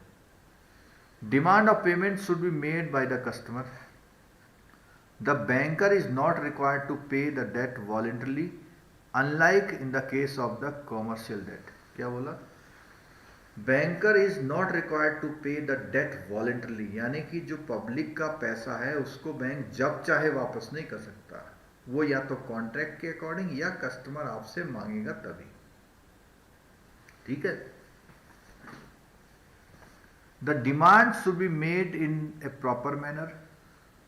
Demand of payment should be made by the customer. The banker is not required to pay the debt voluntarily unlike in the case of the commercial debt. क्या बोला, banker is not required to pay the debt voluntarily, यानी कि जो पब्लिक का पैसा है उसको बैंक जब चाहे वापस नहीं कर सकता, वो या तो कॉन्ट्रैक्ट के अकॉर्डिंग या कस्टमर आपसे मांगेगा तभी। ठीक है। The demand should be made in a proper manner,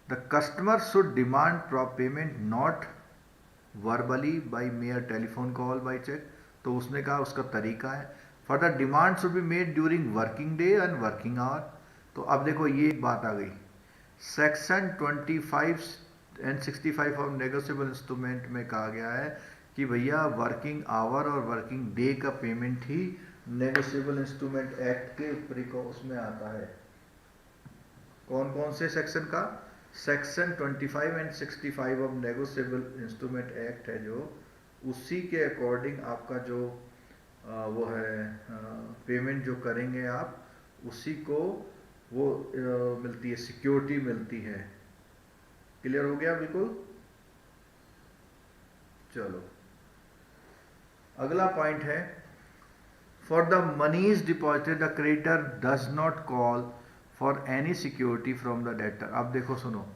the customer should demand payment not verbally by mere telephone call by cheque, तो उसने कहा उसका तरीका है। For the demand should be made during working day and working hour, तो अब देखो ये एक बात आ गई, section 25 and 65 of negotiable instrument में कहा गया है कि भैया वर्किंग आवर और वर्किंग डे का पेमेंट ही नेगोशिएबल इंस्ट्रूमेंट एक्ट के उसमें आता है। कौन कौन से सेक्शन का? Section 25 and 65 of negotiable instrument act है जो, उसी के अकॉर्डिंग आपका जो वो है पेमेंट जो करेंगे आप, उसी को वो मिलती है, सिक्योरिटी मिलती है। क्लियर हो गया बिल्कुल? चलो अगला पॉइंट है, for the moneys deposited the creditor does not call for any security from the debtor. अब देखो सुनो,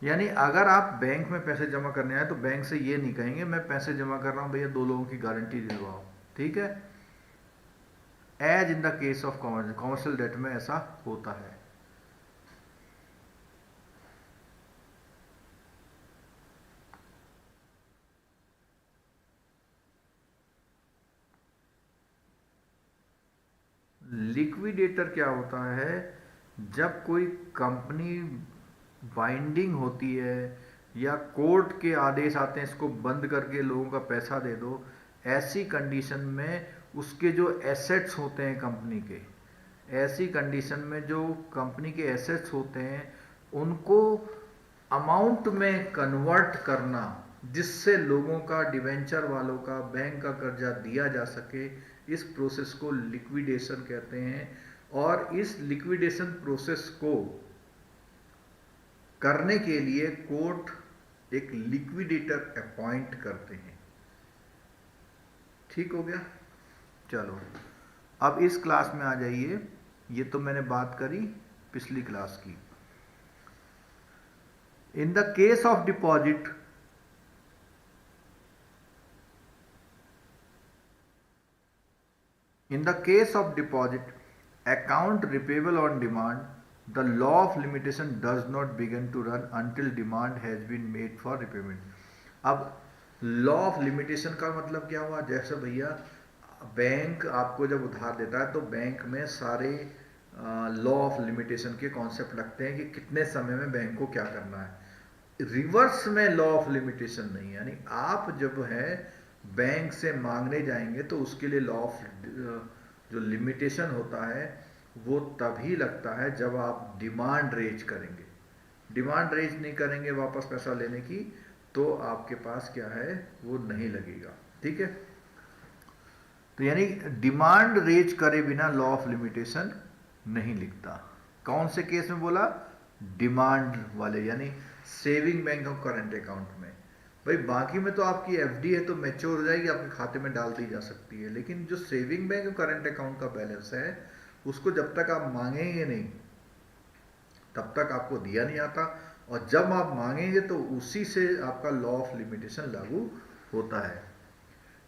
यानी अगर आप बैंक में पैसे जमा करने आए तो बैंक से ये नहीं कहेंगे मैं पैसे जमा कर रहा हूं भैया 2 लोगों की गारंटी दिलवाओ, ठीक है? As in the case of commercial debt में ऐसा होता है। लिक्विडेटर क्या होता है? जब कोई कंपनी बाइंडिंग होती है या कोर्ट के आदेश आते हैं इसको बंद करके लोगों का पैसा दे दो, ऐसी कंडीशन में उसके जो एसेट्स होते हैं कंपनी के, ऐसी कंडीशन में जो कंपनी के एसेट्स होते हैं उनको अमाउंट में कन्वर्ट करना, जिससे लोगों का, डिवेंचर वालों का, बैंक का कर्जा दिया जा सके, इस प्रोसेस को लिक्विडेशन कहते हैं। और इस लिक्विडेशन प्रोसेस को करने के लिए कोर्ट एक लिक्विडेटर अपॉइंट करते हैं। ठीक हो गया? चलो अब इस क्लास में आ जाइए। ये तो मैंने बात करी पिछली क्लास की। इन the case of deposit, in the case of deposit account repayable on demand, the law of limitation does not begin to run until demand has been made for repayment। अब लॉ ऑफ लिमिटेशन का मतलब क्या हुआ? जैसे भैया बैंक आपको जब उधार देता है तो बैंक में सारे लॉ ऑफ लिमिटेशन के कॉन्सेप्ट लगते हैं कि कितने समय में बैंक को क्या करना है। रिवर्स में लॉ ऑफ लिमिटेशन नहीं है, यानी आप जब है बैंक से मांगने जाएंगे तो उसके लिए लॉ ऑफ जो लिमिटेशन होता है वो तभी लगता है जब आप डिमांड रेज करेंगे। डिमांड रेज नहीं करेंगे वापस पैसा लेने की तो आपके पास क्या है वो नहीं लगेगा। ठीक है? तो यानी डिमांड रेज करे बिना लॉ ऑफ लिमिटेशन नहीं लिखता। कौन से केस में बोला? डिमांड वाले, यानी सेविंग बैंक और करंट अकाउंट में। भाई बाकी में तो आपकी एफडी है तो मैच्योर हो जाएगी, आपके खाते में डाल दी जा सकती है, लेकिन जो सेविंग बैंक और करंट अकाउंट का बैलेंस है उसको जब तक आप मांगेंगे नहीं तब तक आपको दिया नहीं आता, और जब आप मांगेंगे तो उसी से आपका लॉ ऑफ लिमिटेशन लागू होता है।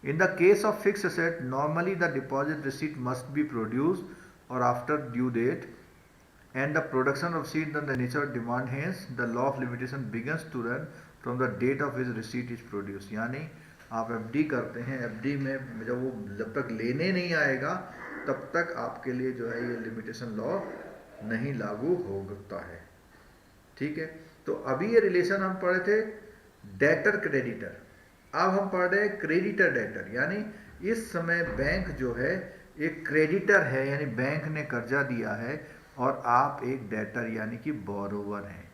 In the case of fix asset normally the deposit receipt must be produce और after due date and the production of receipt than the nature of demand, hence the law of limitation begins to run from the date of his receipt is produced। यानी आप एफडी करते हैं, एफडी में जब वो जब तक लेने नहीं आएगा तब तक आपके लिए जो है ये लिमिटेशन लॉ नहीं लागू होता है। ठीक है? तो अभी ये रिलेशन हम पढ़े थे डेटर क्रेडिटर, अब हम पढ़ रहे हैं क्रेडिटर डेटर। यानी इस समय बैंक जो है एक क्रेडिटर है, यानी बैंक ने कर्जा दिया है और आप एक डेटर यानी कि बोरोवर हैं।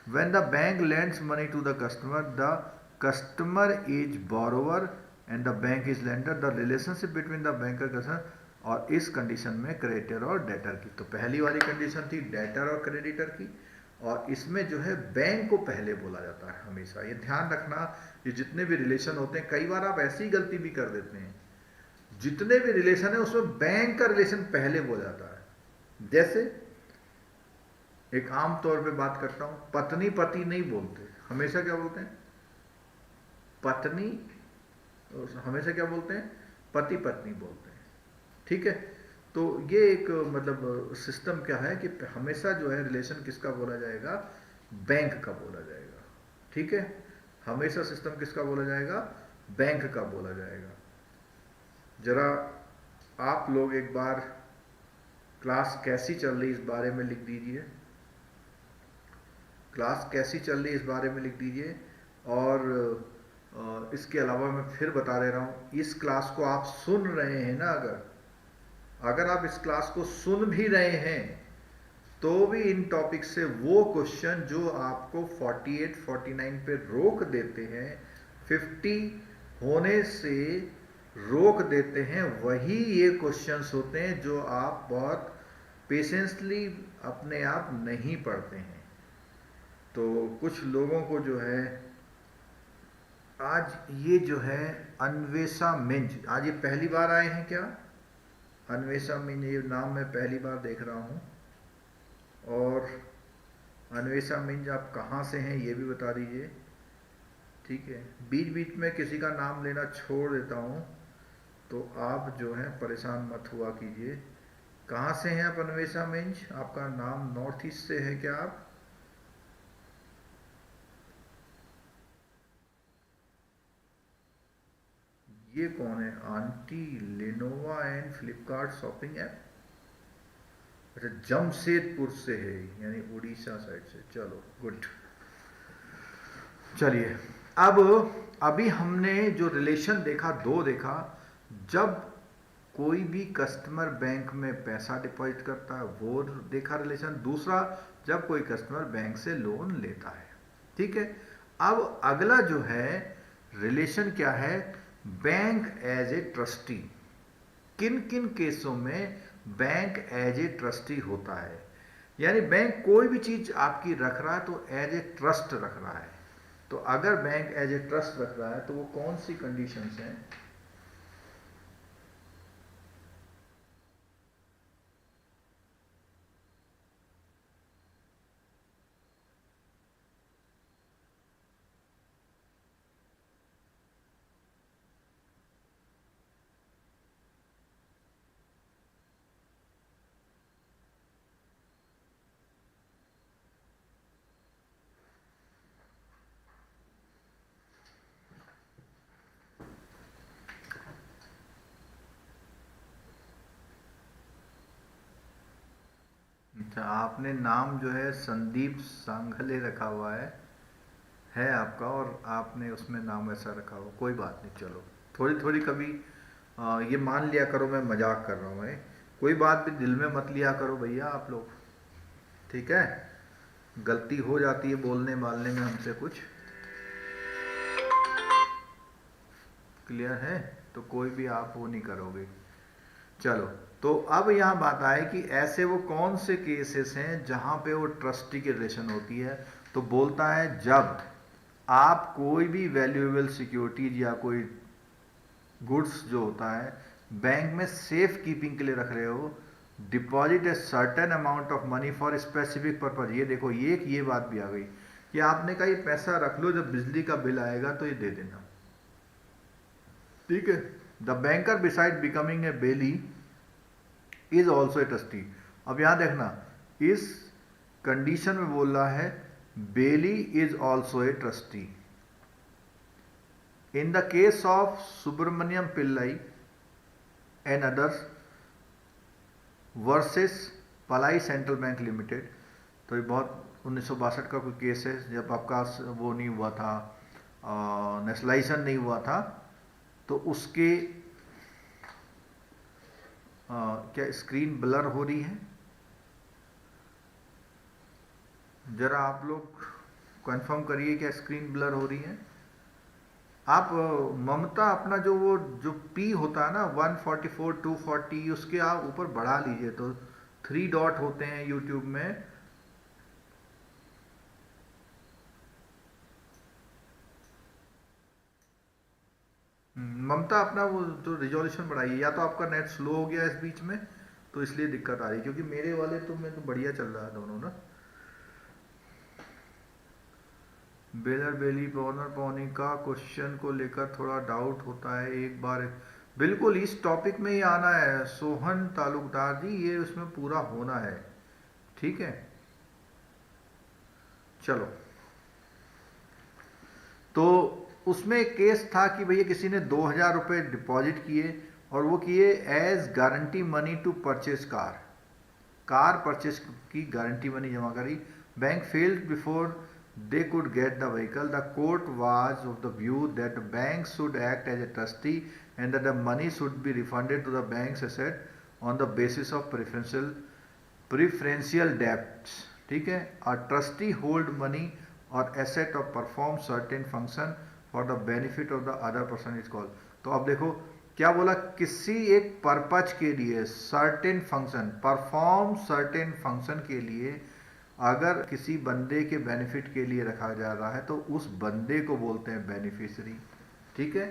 When the bank lends money to the customer is borrower and the bank is lender, the relationship between the banker customer, और इस कंडीशन में क्रेडिटर और डेटर की, तो पहली वाली कंडीशन थी डेटर और क्रेडिटर की, और इसमें जो है बैंक को पहले बोला जाता है हमेशा। ये ध्यान रखना, ये जितने भी रिलेशन होते हैं, कई बार आप ऐसी गलती भी कर देते हैं, जितने भी रिलेशन है उसमें बैंक का रिलेशन पहले बोला जाता है। जैसे एक आम तौर पे बात करता हूं, पत्नी पति नहीं बोलते, हमेशा क्या बोलते हैं? पत्नी, हमेशा क्या बोलते हैं? पति पत्नी बोलते हैं। ठीक है, तो ये एक मतलब सिस्टम क्या है कि हमेशा जो है रिलेशन किसका बोला जाएगा? बैंक का बोला जाएगा। ठीक है, हमेशा सिस्टम किसका बोला जाएगा? बैंक का बोला जाएगा। जरा आप लोग एक बार क्लास कैसी चल रही इस बारे में लिख दीजिए। क्लास कैसी चल रही इस बारे में लिख दीजिए। और इसके अलावा मैं फिर बता दे रहा हूं, इस क्लास को आप सुन रहे हैं ना, अगर अगर आप इस क्लास को सुन भी रहे हैं तो भी इन टॉपिक से वो क्वेश्चन जो आपको 48 49 पे रोक देते हैं, 50 होने से रोक देते हैं, वही ये क्वेश्चंस होते हैं जो आप बहुत पेशेंसली अपने आप नहीं पढ़ते हैं। तो कुछ लोगों को जो है आज ये जो है अन्वेषा मिंज, आज ये पहली बार आए हैं क्या? अन्वेषा मिंज ये नाम मैं पहली बार देख रहा हूँ। और अन्वेषा मिंज आप कहाँ से हैं ये भी बता दीजिए। ठीक है, बीच बीच में किसी का नाम लेना छोड़ देता हूँ, तो आप जो है परेशान मत हुआ कीजिए। कहाँ से हैं आप अन्वेषा मिंज? आपका नाम नॉर्थ ईस्ट से है क्या आप? ये कौन है? Aunty Lenovo and Flipkart shopping app. अच्छा, जमशेदपुर से है, यानी उड़ीसा साइड से। चलो गुड। चलिए, अब अभी हमने जो रिलेशन देखा, दो देखा। जब कोई भी कस्टमर बैंक में पैसा डिपॉजिट करता है वो देखा रिलेशन। दूसरा, जब कोई कस्टमर बैंक से लोन लेता है। ठीक है, अब अगला जो है रिलेशन क्या है? Bank as a trustee. किन किन केसों में बैंक एज ए ट्रस्टी होता है? यानी बैंक कोई भी चीज आपकी रख रहा है तो एज ए ट्रस्ट रख रहा है। तो अगर बैंक एज ए ट्रस्ट रख रहा है तो वो कौन सी कंडीशंस हैं? अच्छा, आपने नाम जो है संदीप सांघले रखा हुआ है आपका, और आपने उसमें नाम ऐसा रखा हुआ। कोई बात नहीं, चलो थोड़ी थोड़ी कभी ये मान लिया करो मैं मजाक कर रहा हूँ। कोई बात भी दिल में मत लिया करो भैया आप लोग। ठीक है, गलती हो जाती है बोलने मालने में हमसे कुछ। क्लियर है? तो कोई भी आप वो नहीं करोगे। चलो, तो अब यहाँ बात आए कि ऐसे वो कौन से केसेस हैं जहां पे वो ट्रस्टी की रिलेशन होती है। तो बोलता है जब आप कोई भी वैल्यूएबल सिक्योरिटीज या कोई गुड्स जो होता है बैंक में सेफ कीपिंग के लिए रख रहे हो, deposit a certain amount of money for specific purpose. ये देखो, ये बात भी आ गई कि आपने कहा ये पैसा रख लो, जब बिजली का बिल आएगा तो ये दे देना। ठीक है, the banker beside becoming a bailee is also a trustee. अब यहां देखना, इस कंडीशन में बोल रहा है bailee is also a trustee. In the case of Subramaniam Pillai and others versus Palai central bank limited. तो ये बहुत 1962 का कोई केस है, जब आपका वो नहीं हुआ था, नेशनलाइजेशन नहीं हुआ था, तो उसके क्या स्क्रीन ब्लर हो रही है? जरा आप लोग कंफर्म करिए क्या स्क्रीन ब्लर हो रही है? आप ममता अपना जो वो जो पी होता है ना 144 240, उसके आप ऊपर बढ़ा लीजिए तो 3 डॉट होते हैं यूट्यूब में। ममता अपना वो जो रिजोल्यूशन बढ़ाइए, या तो आपका नेट स्लो हो गया इस बीच में तो इसलिए दिक्कत आ रही है, क्योंकि मेरे वाले तो में तो बढ़िया चल रहा है दोनों ना। बेलर बेली पॉनर पॉनी का क्वेश्चन को लेकर थोड़ा डाउट होता है, एक बार बिल्कुल इस टॉपिक में ही आना है सोहन तालुकदार जी, ये उसमें पूरा होना है, ठीक है। चलो, तो उसमें एक केस था कि भैया किसी ने 2,000 रुपये डिपॉजिट किए और वो किए as guarantee money to purchase car, car purchase की गारंटी मनी जमा करी। Bank failed before they could get the vehicle. The court was of the view that the bank should act as a trustee and that the money should be refunded to the bank's asset on the basis of preferential debts, ठीक है। a trustee hold money or asset or perform certain function for the benefit of the other person is called। तो अब देखो क्या बोला, किसी एक पर्पज के लिए certain function, perform certain function के लिए अगर किसी बंदे के बेनिफिट के लिए रखा जा रहा है तो उस बंदे को बोलते हैं बेनिफिशियरी, ठीक है।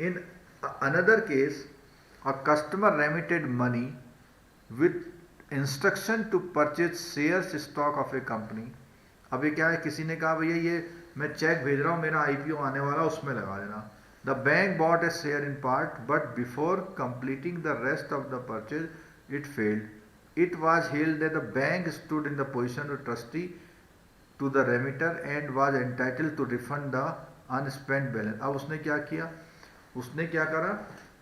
In another case a customer remitted money with instruction to purchase shares stock of a company. अब ये क्या है, किसी ने कहा भैया ये मैं चेक भेज रहा हूँ, मेरा आईपीओ आने वाला, उसमें लगा देना। The bank bot A share in part but before completing the rest of the purchase it failed. It was held that the bank stood in the position of trustee to the remitter and was entitled to refund the unspent balance। अब उसने क्या किया, उसने क्या करा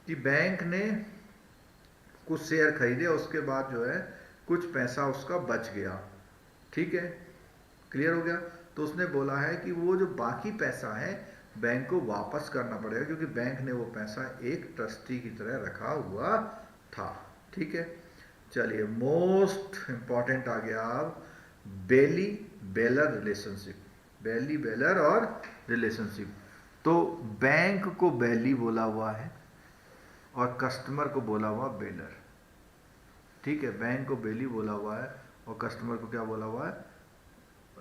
कि बैंक ने कुछ शेयर खरीदे, उसके बाद जो है कुछ पैसा उसका बच गया, ठीक है, क्लियर हो गया। तो उसने बोला है कि वो जो बाकी पैसा है बैंक को वापस करना पड़ेगा, क्योंकि बैंक ने वो पैसा एक ट्रस्टी की तरह रखा हुआ था, ठीक है। चलिए, मोस्ट इंपॉर्टेंट आ गया अब बेली बेलर रिलेशनशिप, बेली बेलर और रिलेशनशिप। तो बैंक को बेली बोला हुआ है और कस्टमर को बोला हुआ बेलर, ठीक है। बैंक को बेली बोला हुआ है और कस्टमर को क्या बोला हुआ है,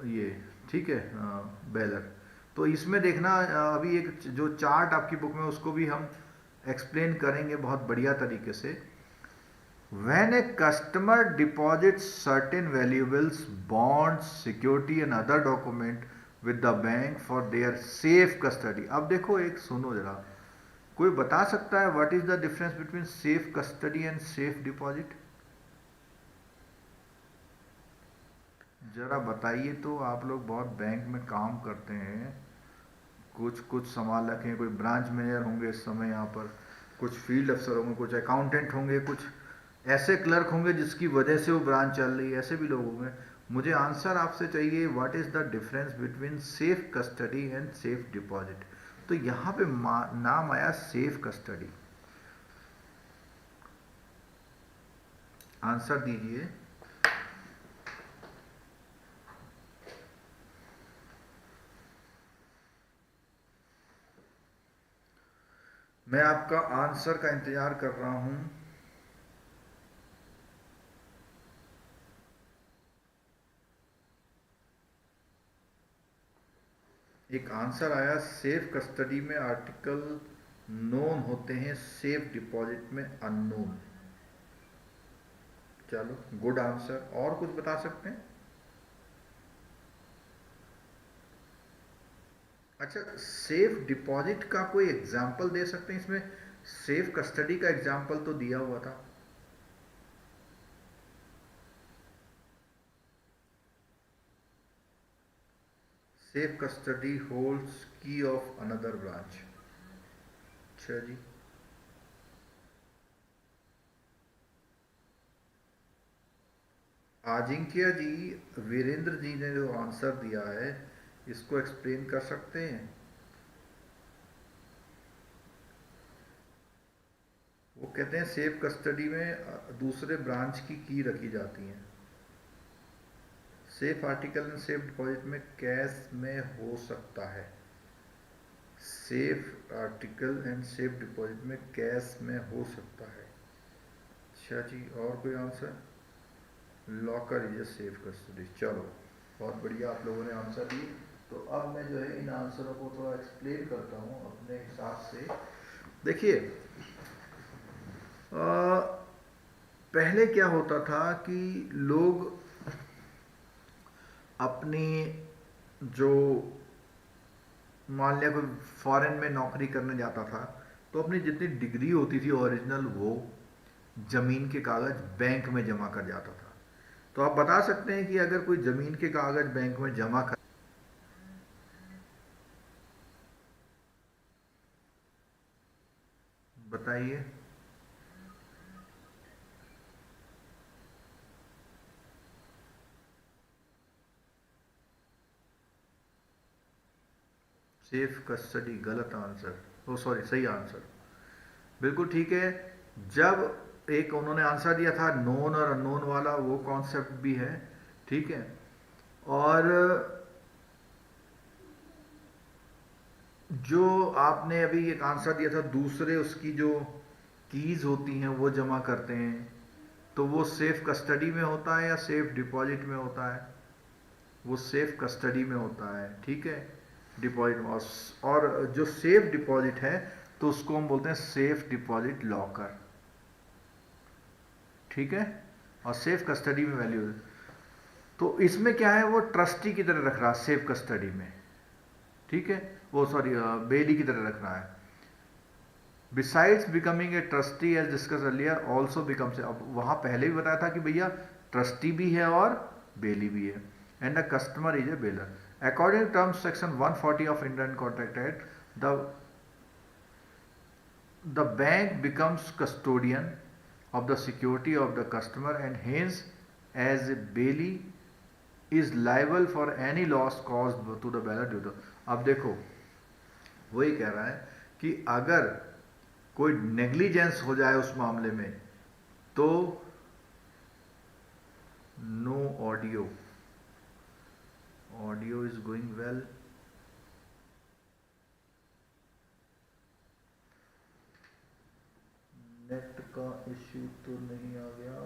ये, ठीक है, बेलर। तो इसमें देखना अभी एक जो चार्ट आपकी बुक में उसको भी हम एक्सप्लेन करेंगे बहुत बढ़िया तरीके से। When a customer deposits certain valuables, bonds, security and other document with the bank for their safe custody। अब देखो एक सुनो जरा, कोई बता सकता है what is the difference between safe custody and safe deposit? जरा बताइए तो, आप लोग बहुत बैंक में काम करते हैं, कुछ कुछ संभाल रखे हैं, कोई ब्रांच मैनेजर होंगे इस समय यहाँ पर, कुछ फील्ड अफसर होंगे, कुछ अकाउंटेंट होंगे, कुछ ऐसे क्लर्क होंगे जिसकी वजह से वो ब्रांच चल रही है, ऐसे भी लोग होंगे। मुझे आंसर आपसे चाहिए, what is the difference between safe custody and safe deposit. तो यहाँ पे नाम आया सेफ कस्टडी, आंसर दीजिए। मैं आपका आंसर का इंतजार कर रहा हूं। एक आंसर आया, सेफ कस्टडी में आर्टिकल नोन होते हैं, सेफ डिपॉजिट में अननोन। चलो, गुड आंसर। और कुछ बता सकते हैं? अच्छा, सेफ डिपॉजिट का कोई एग्जाम्पल दे सकते हैं? इसमें सेफ कस्टडी का एग्जाम्पल तो दिया हुआ था। सेफ कस्टडी होल्ड्स की ऑफ अनदर ब्रांच। अच्छा जी, अजिंक्य जी, वीरेंद्र जी ने जो आंसर दिया है इसको एक्सप्लेन कर सकते हैं? वो कहते हैं सेफ कस्टडी में दूसरे ब्रांच की रखी जाती है। Safe article and safe deposit में कैश में हो सकता है, safe article and safe deposit में कैश में हो सकता है। अच्छा जी, और कोई answer? Locker is a safe custody. चलो, बहुत बढ़िया, आप लोगों ने आंसर दिए। तो अब मैं जो है इन आंसरों को थोड़ा एक्सप्लेन करता हूँ अपने हिसाब से। देखिए, पहले क्या होता था कि लोग अपनी जो, मान लिया कोई फॉरेन में नौकरी करने जाता था, तो अपनी जितनी डिग्री होती थी ओरिजिनल, वो जमीन के कागज बैंक में जमा कर जाता था। तो आप बता सकते हैं कि अगर कोई जमीन के कागज बैंक में जमा कर, बताइए। सेफ कस्टडी गलत आंसर, ओ सॉरी सही आंसर, बिल्कुल ठीक है। जब एक उन्होंने आंसर दिया था नोन और अननोन वाला, वो कॉन्सेप्ट भी है, ठीक है। और जो आपने अभी एक आंसर दिया था, दूसरे उसकी जो कीज होती हैं वो जमा करते हैं, तो वो सेफ कस्टडी में होता है या सेफ डिपॉजिट में होता है? वो सेफ कस्टडी में होता है, ठीक है, डिपॉजिट में। और जो सेफ डिपॉजिट है, तो उसको हम बोलते हैं सेफ डिपॉजिट लॉकर, ठीक है। और सेफ कस्टडी में वैल्यू, तो इसमें क्या है, वो ट्रस्टी की तरह रख रहा है सेफ कस्टडी में, ठीक है, वो सॉरी बेली की तरह रख रहा है। Besides becoming a trustee as discuss earlier also becomes, अब वहां पहले भी बताया था कि भैया ट्रस्टी भी है और बेली भी है, and the customer is a bailor according to terms section 140 of Indian contract act. The bank becomes custodian of the security of the customer and hence as a bailey is liable for any loss caused to the bearer due to। अब देखो, वही कह रहा है कि अगर कोई नेग्लिजेंस हो जाए उस मामले में, तो no audio, audio is going well. Net का इश्यू तो नहीं आ गया?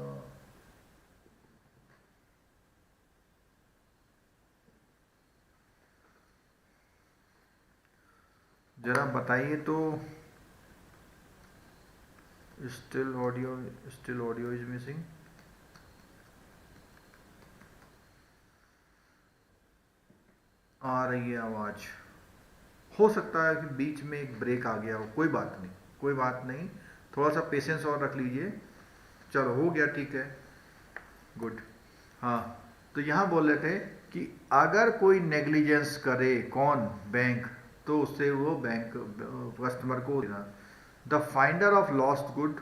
जरा बताइए तो। Still audio is missing. आ रही है आवाज, हो सकता है कि बीच में एक ब्रेक आ गया हो, कोई बात नहीं, कोई बात नहीं, थोड़ा सा पेशेंस और रख लीजिए। चलो हो गया, ठीक है, गुड। हाँ, तो यहाँ बोल रहे थे कि अगर कोई नेग्लिजेंस करे, कौन, बैंक, तो उससे वो बैंक कस्टमर को देना। The finder of lost good,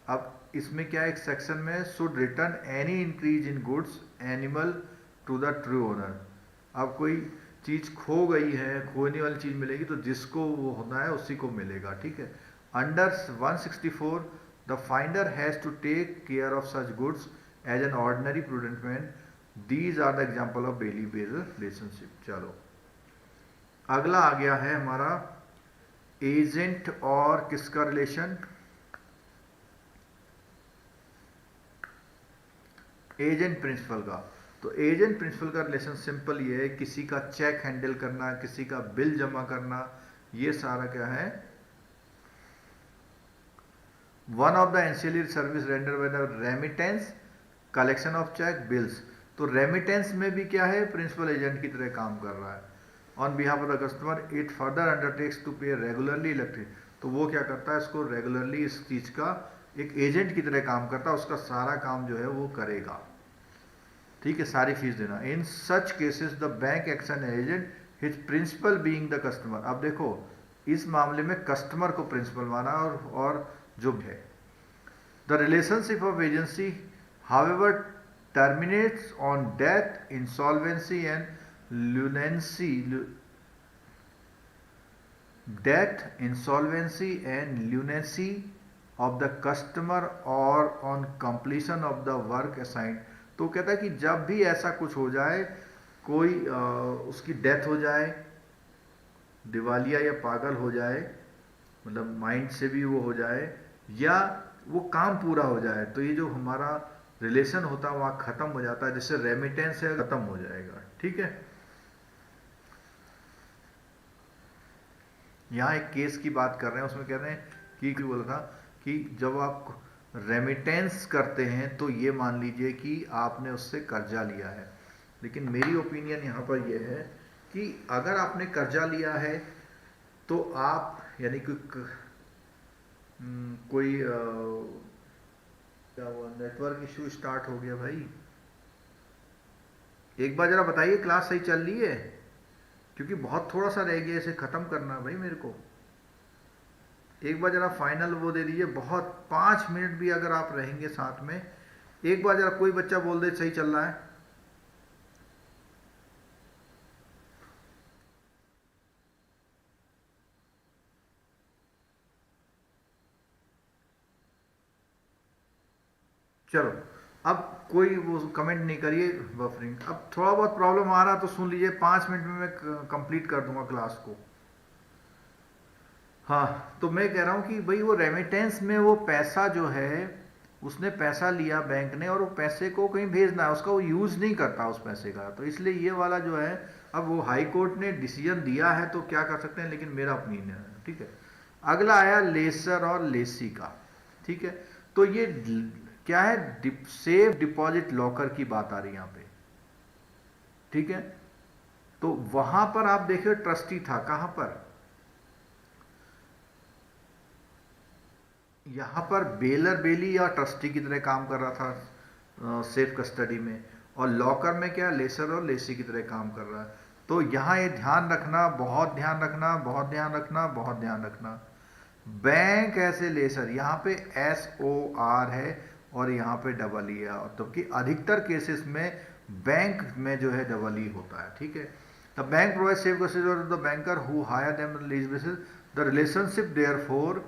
अब इसमें क्या, एक सेक्शन में should return any increase in goods animal to the true owner. अब कोई चीज खो गई है, खोने वाली चीज मिलेगी, तो जिसको वो होना है उसी को मिलेगा, ठीक है। Under 164 the finder has to take care of such goods as an ordinary prudent man. These are the example of bailee bailor relationship. चलो अगला आ गया है हमारा एजेंट और किसका रिलेशन, एजेंट प्रिंसिपल का। तो एजेंट प्रिंसिपल का रिलेशन सिंपल ये है, किसी का चेक हैंडल करना, किसी का बिल जमा करना, ये सारा क्या है, one of the ancillary service render by the remittance, collection of cheque, bills. तो रेमिटेंस में भी क्या है, प्रिंसिपल एजेंट की तरह काम कर रहा है। On behalf of the customer it further undertakes to pay regularly electric, तो वो क्या करता है, इसको रेगुलरली इस चीज का एक एजेंट की तरह काम करता है, उसका सारा काम जो है वो करेगा, ठीक है, सारी फीस देना। In such cases the bank action agent, his principal being the customer. अब देखो, इस मामले में कस्टमर को प्रिंसिपल माना, और जो है the relationship of agency however terminates on death, insolvency and lunacy, death, insolvency and lunacy of the customer और on completion of the work assigned. तो कहता है कि जब भी ऐसा कुछ हो जाए, कोई उसकी डेथ हो जाए, दिवालिया या पागल हो जाए, मतलब माइंड से भी वो हो जाए, या वो काम पूरा हो जाए, तो ये जो हमारा रिलेशन होता है वहां खत्म हो जाता है, जिससे रेमिटेंस है खत्म हो जाएगा, ठीक है। यहाँ एक केस की बात कर रहे हैं, उसमें कह रहे हैं कि बोला था कि जब आप रेमिटेंस करते हैं तो ये मान लीजिए कि आपने उससे कर्जा लिया है। लेकिन मेरी ओपिनियन यहाँ पर यह है कि अगर आपने कर्जा लिया है तो आप यानी कि कोई क्या हुआ, नेटवर्क इशू स्टार्ट हो गया भाई। एक बार जरा बताइए क्लास सही चल रही है, क्योंकि बहुत थोड़ा सा रह गया, इसे खत्म करना भाई मेरे को। एक बार जरा फाइनल वो दे दीजिए, बहुत 5 मिनट भी अगर आप रहेंगे साथ में। एक बार जरा कोई बच्चा बोल दे सही चल रहा है। चलो, अब कोई वो कमेंट नहीं करिए, बफरिंग। अब थोड़ा बहुत प्रॉब्लम आ रहा तो सुन लीजिए, 5 मिनट में मैं कंप्लीट कर दूंगा क्लास को। हाँ, तो मैं कह रहा हूँ कि भाई वो रेमिटेंस में वो पैसा जो है, उसने पैसा लिया बैंक ने और वो पैसे को कहीं भेजना है, उसका वो यूज नहीं करता उस पैसे का, तो इसलिए ये वाला जो है, अब वो हाई कोर्ट ने डिसीजन दिया है तो क्या कर सकते हैं, लेकिन मेरा ओपिनियन है, ठीक है। अगला आया लेसर और लेसी का, ठीक है। तो ये क्या है, सेफ डिपॉजिट लॉकर की बात आ रही है यहाँ पे, ठीक है। तो वहां पर आप देखिए ट्रस्टी था, कहां पर, यहाँ पर बेलर बेली या ट्रस्टी की तरह काम कर रहा था सेफ कस्टडी में, और लॉकर में क्या लेसर और लेसी की तरह काम कर रहा है। तो यहाँ ये ध्यान रखना, बहुत ध्यान रखना, बहुत ध्यान रखना, बहुत ध्यान रखना। बैंक ऐसे लेसर, यहाँ पे SOR है और यहाँ पे डबल ई है, तो कि अधिकतर केसेस में बैंक में जो है डबल ई होता है, ठीक है। The bank provide safe custody of the banker who hire them lease basis, the relationship therefore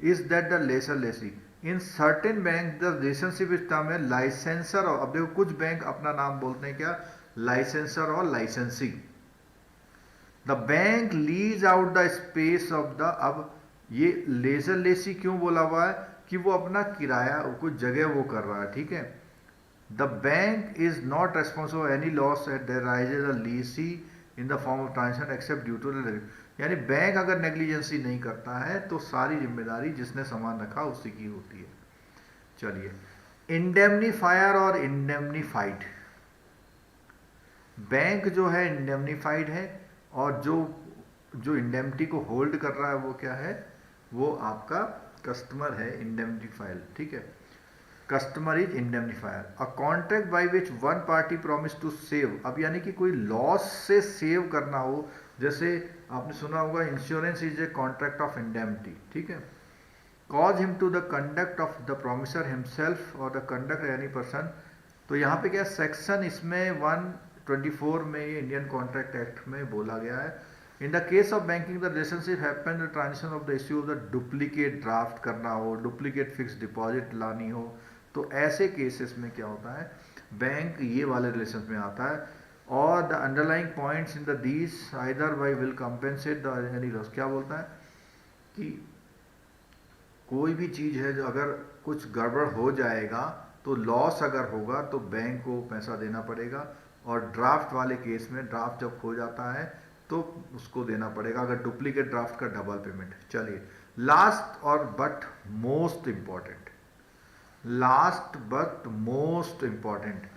is that the lesser lessee in certain bank the relationship is term है लाइसेंसर। और अब देखो कुछ बैंक अपना नाम बोलते हैं क्या, लाइसेंसर और लाइसेंसी। The bank lease out the space of the, अब ये लेजर लेसी क्यों बोला हुआ है कि वो अपना किराया कुछ जगह वो कर रहा है, ठीक है। The bank is not responsible any loss at there rises a lacy in the form of transaction except due to the, यानी बैंक अगर नेग्लिजेंसी नहीं करता है तो सारी जिम्मेदारी जिसने सामान रखा उसी की होती है। चलिए, इंडेमनीफायर और इंडेमनीफाइड। बैंक जो है इंडेमनीफाइड है, और जो जो इंडेमनिटी को होल्ड कर रहा है वो क्या है, वो आपका कस्टमर है, इंडेमनीफाइड, ठीक है। Customer is indemnifier, a contract by which one party promise to save. अब यानी कि कोई लॉस से सेव करना हो, जैसे आपने सुना होगा insurance is a contract of indemnity, ठीक है। Cause him to the conduct of the promisor himself और द कंडक्ट एनी पर्सन। तो यहाँ पे क्या सेक्शन इसमें 124 में ये इंडियन कॉन्ट्रैक्ट एक्ट में बोला गया है। In the case of banking the relationship happen the transaction of the issue of the duplicate draft करना हो, डुप्लीकेट फिक्स डिपॉजिट लानी हो, तो ऐसे केसेस में क्या होता है, बैंक ये वाले रिलेशन में आता है। और the underlying points in the these either by will compensate the any loss. क्या बोलता है कि कोई भी चीज है जो अगर कुछ गड़बड़ हो जाएगा तो लॉस अगर होगा तो बैंक को पैसा देना पड़ेगा, और ड्राफ्ट वाले केस में ड्राफ्ट जब खो जाता है तो उसको देना पड़ेगा, अगर डुप्लीकेट ड्राफ्ट का डबल पेमेंट। चलिए, लास्ट और but most important, last but most important,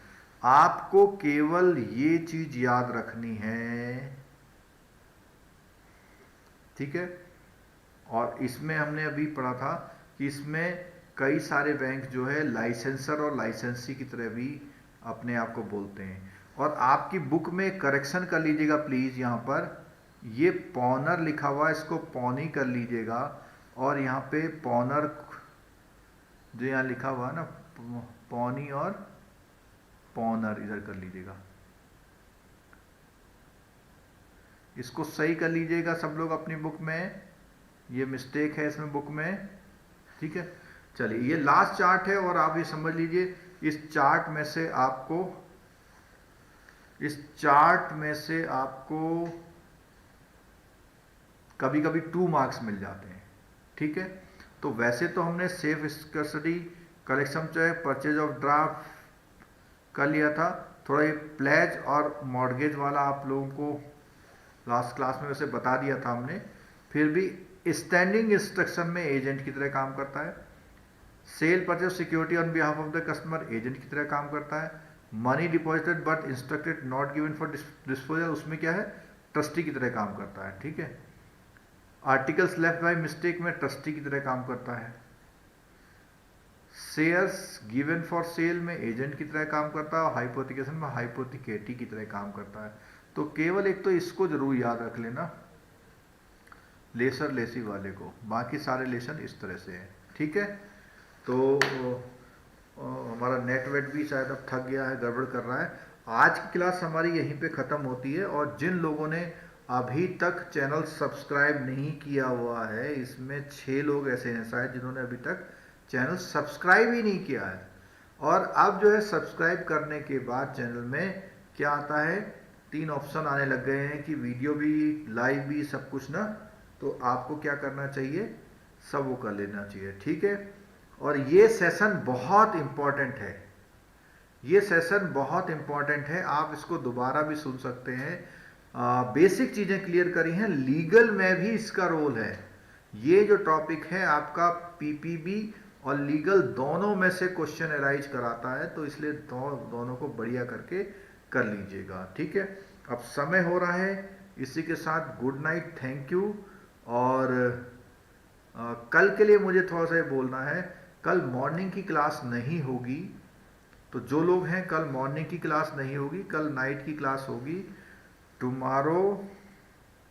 आपको केवल ये चीज याद रखनी है, ठीक है। और इसमें हमने अभी पढ़ा था कि इसमें कई सारे बैंक जो है लाइसेंसर और लाइसेंसी की तरह भी अपने आप को बोलते हैं। और आपकी बुक में करेक्शन कर लीजिएगा प्लीज, यहाँ पर ये पॉनर लिखा हुआ है, इसको पौनी कर लीजिएगा, और यहाँ पे पॉनर जो यहाँ लिखा हुआ है ना, पौनी और पॉनर इधर कर लीजिएगा, इसको सही कर लीजिएगा सब लोग अपनी बुक में, ये मिस्टेक है इसमें बुक में, ठीक है। चलिए, ये लास्ट चार्ट है और आप ये समझ लीजिए, इस चार्ट में से आपको, इस चार्ट में से आपको कभी कभी 2 मार्क्स मिल जाते हैं, ठीक है। तो वैसे तो हमने safe custody, collection cheque, purchase of draft कर लिया था, थोड़ा ये प्लेज और मॉर्गेज वाला आप लोगों को लास्ट क्लास में वैसे बता दिया था हमने, फिर भी स्टैंडिंग इंस्ट्रक्शन में एजेंट की तरह काम करता है। Cell purchase security on behalf of the customer, agent की तरह काम करता है। Money deposited but instructed not given for disposal, उसमें क्या है, ट्रस्टी की तरह काम करता है, ठीक है। आर्टिकल्स लेफ्ट बाय मिस्टेक में ट्रस्टी की तरह काम करता है। शेयर्स गिवन फॉर सेल में एजेंट की तरह काम करता है, और हाइपोथिकेशन में हाइपोथिकेटी की तरह काम करता है। तो केवल एक तो इसको जरूर याद रख लेना, लेसर लेसी वाले को, बाकी सारे लेसन इस तरह से है, ठीक है। तो हमारा नेट वेट भी शायद अब थक गया है, गड़बड़ कर रहा है। आज की क्लास हमारी यहीं पे ख़त्म होती है, और जिन लोगों ने अभी तक चैनल सब्सक्राइब नहीं किया हुआ है, इसमें 6 लोग ऐसे हैं शायद जिन्होंने अभी तक चैनल सब्सक्राइब ही नहीं किया है। और अब जो है सब्सक्राइब करने के बाद चैनल में क्या आता है, 3 ऑप्शन आने लग गए हैं कि वीडियो भी, लाइव भी, सब कुछ ना। तो आपको क्या करना चाहिए, सब वो कर लेना चाहिए, ठीक है। और ये सेशन बहुत इंपॉर्टेंट है, ये सेशन बहुत इंपॉर्टेंट है, आप इसको दोबारा भी सुन सकते हैं। बेसिक चीजें क्लियर करी हैं, लीगल में भी इसका रोल है। ये जो टॉपिक है आपका पीपीबी और लीगल दोनों में से क्वेश्चन अराइज कराता है, तो इसलिए दोनों को बढ़िया करके कर लीजिएगा, ठीक है। अब समय हो रहा है, इसी के साथ गुड नाइट, थैंक यू। और कल के लिए मुझे थोड़ा सा ये बोलना है, कल मॉर्निंग की क्लास नहीं होगी, तो जो लोग हैं कल मॉर्निंग की क्लास नहीं होगी, कल नाइट की क्लास होगी। टुमारो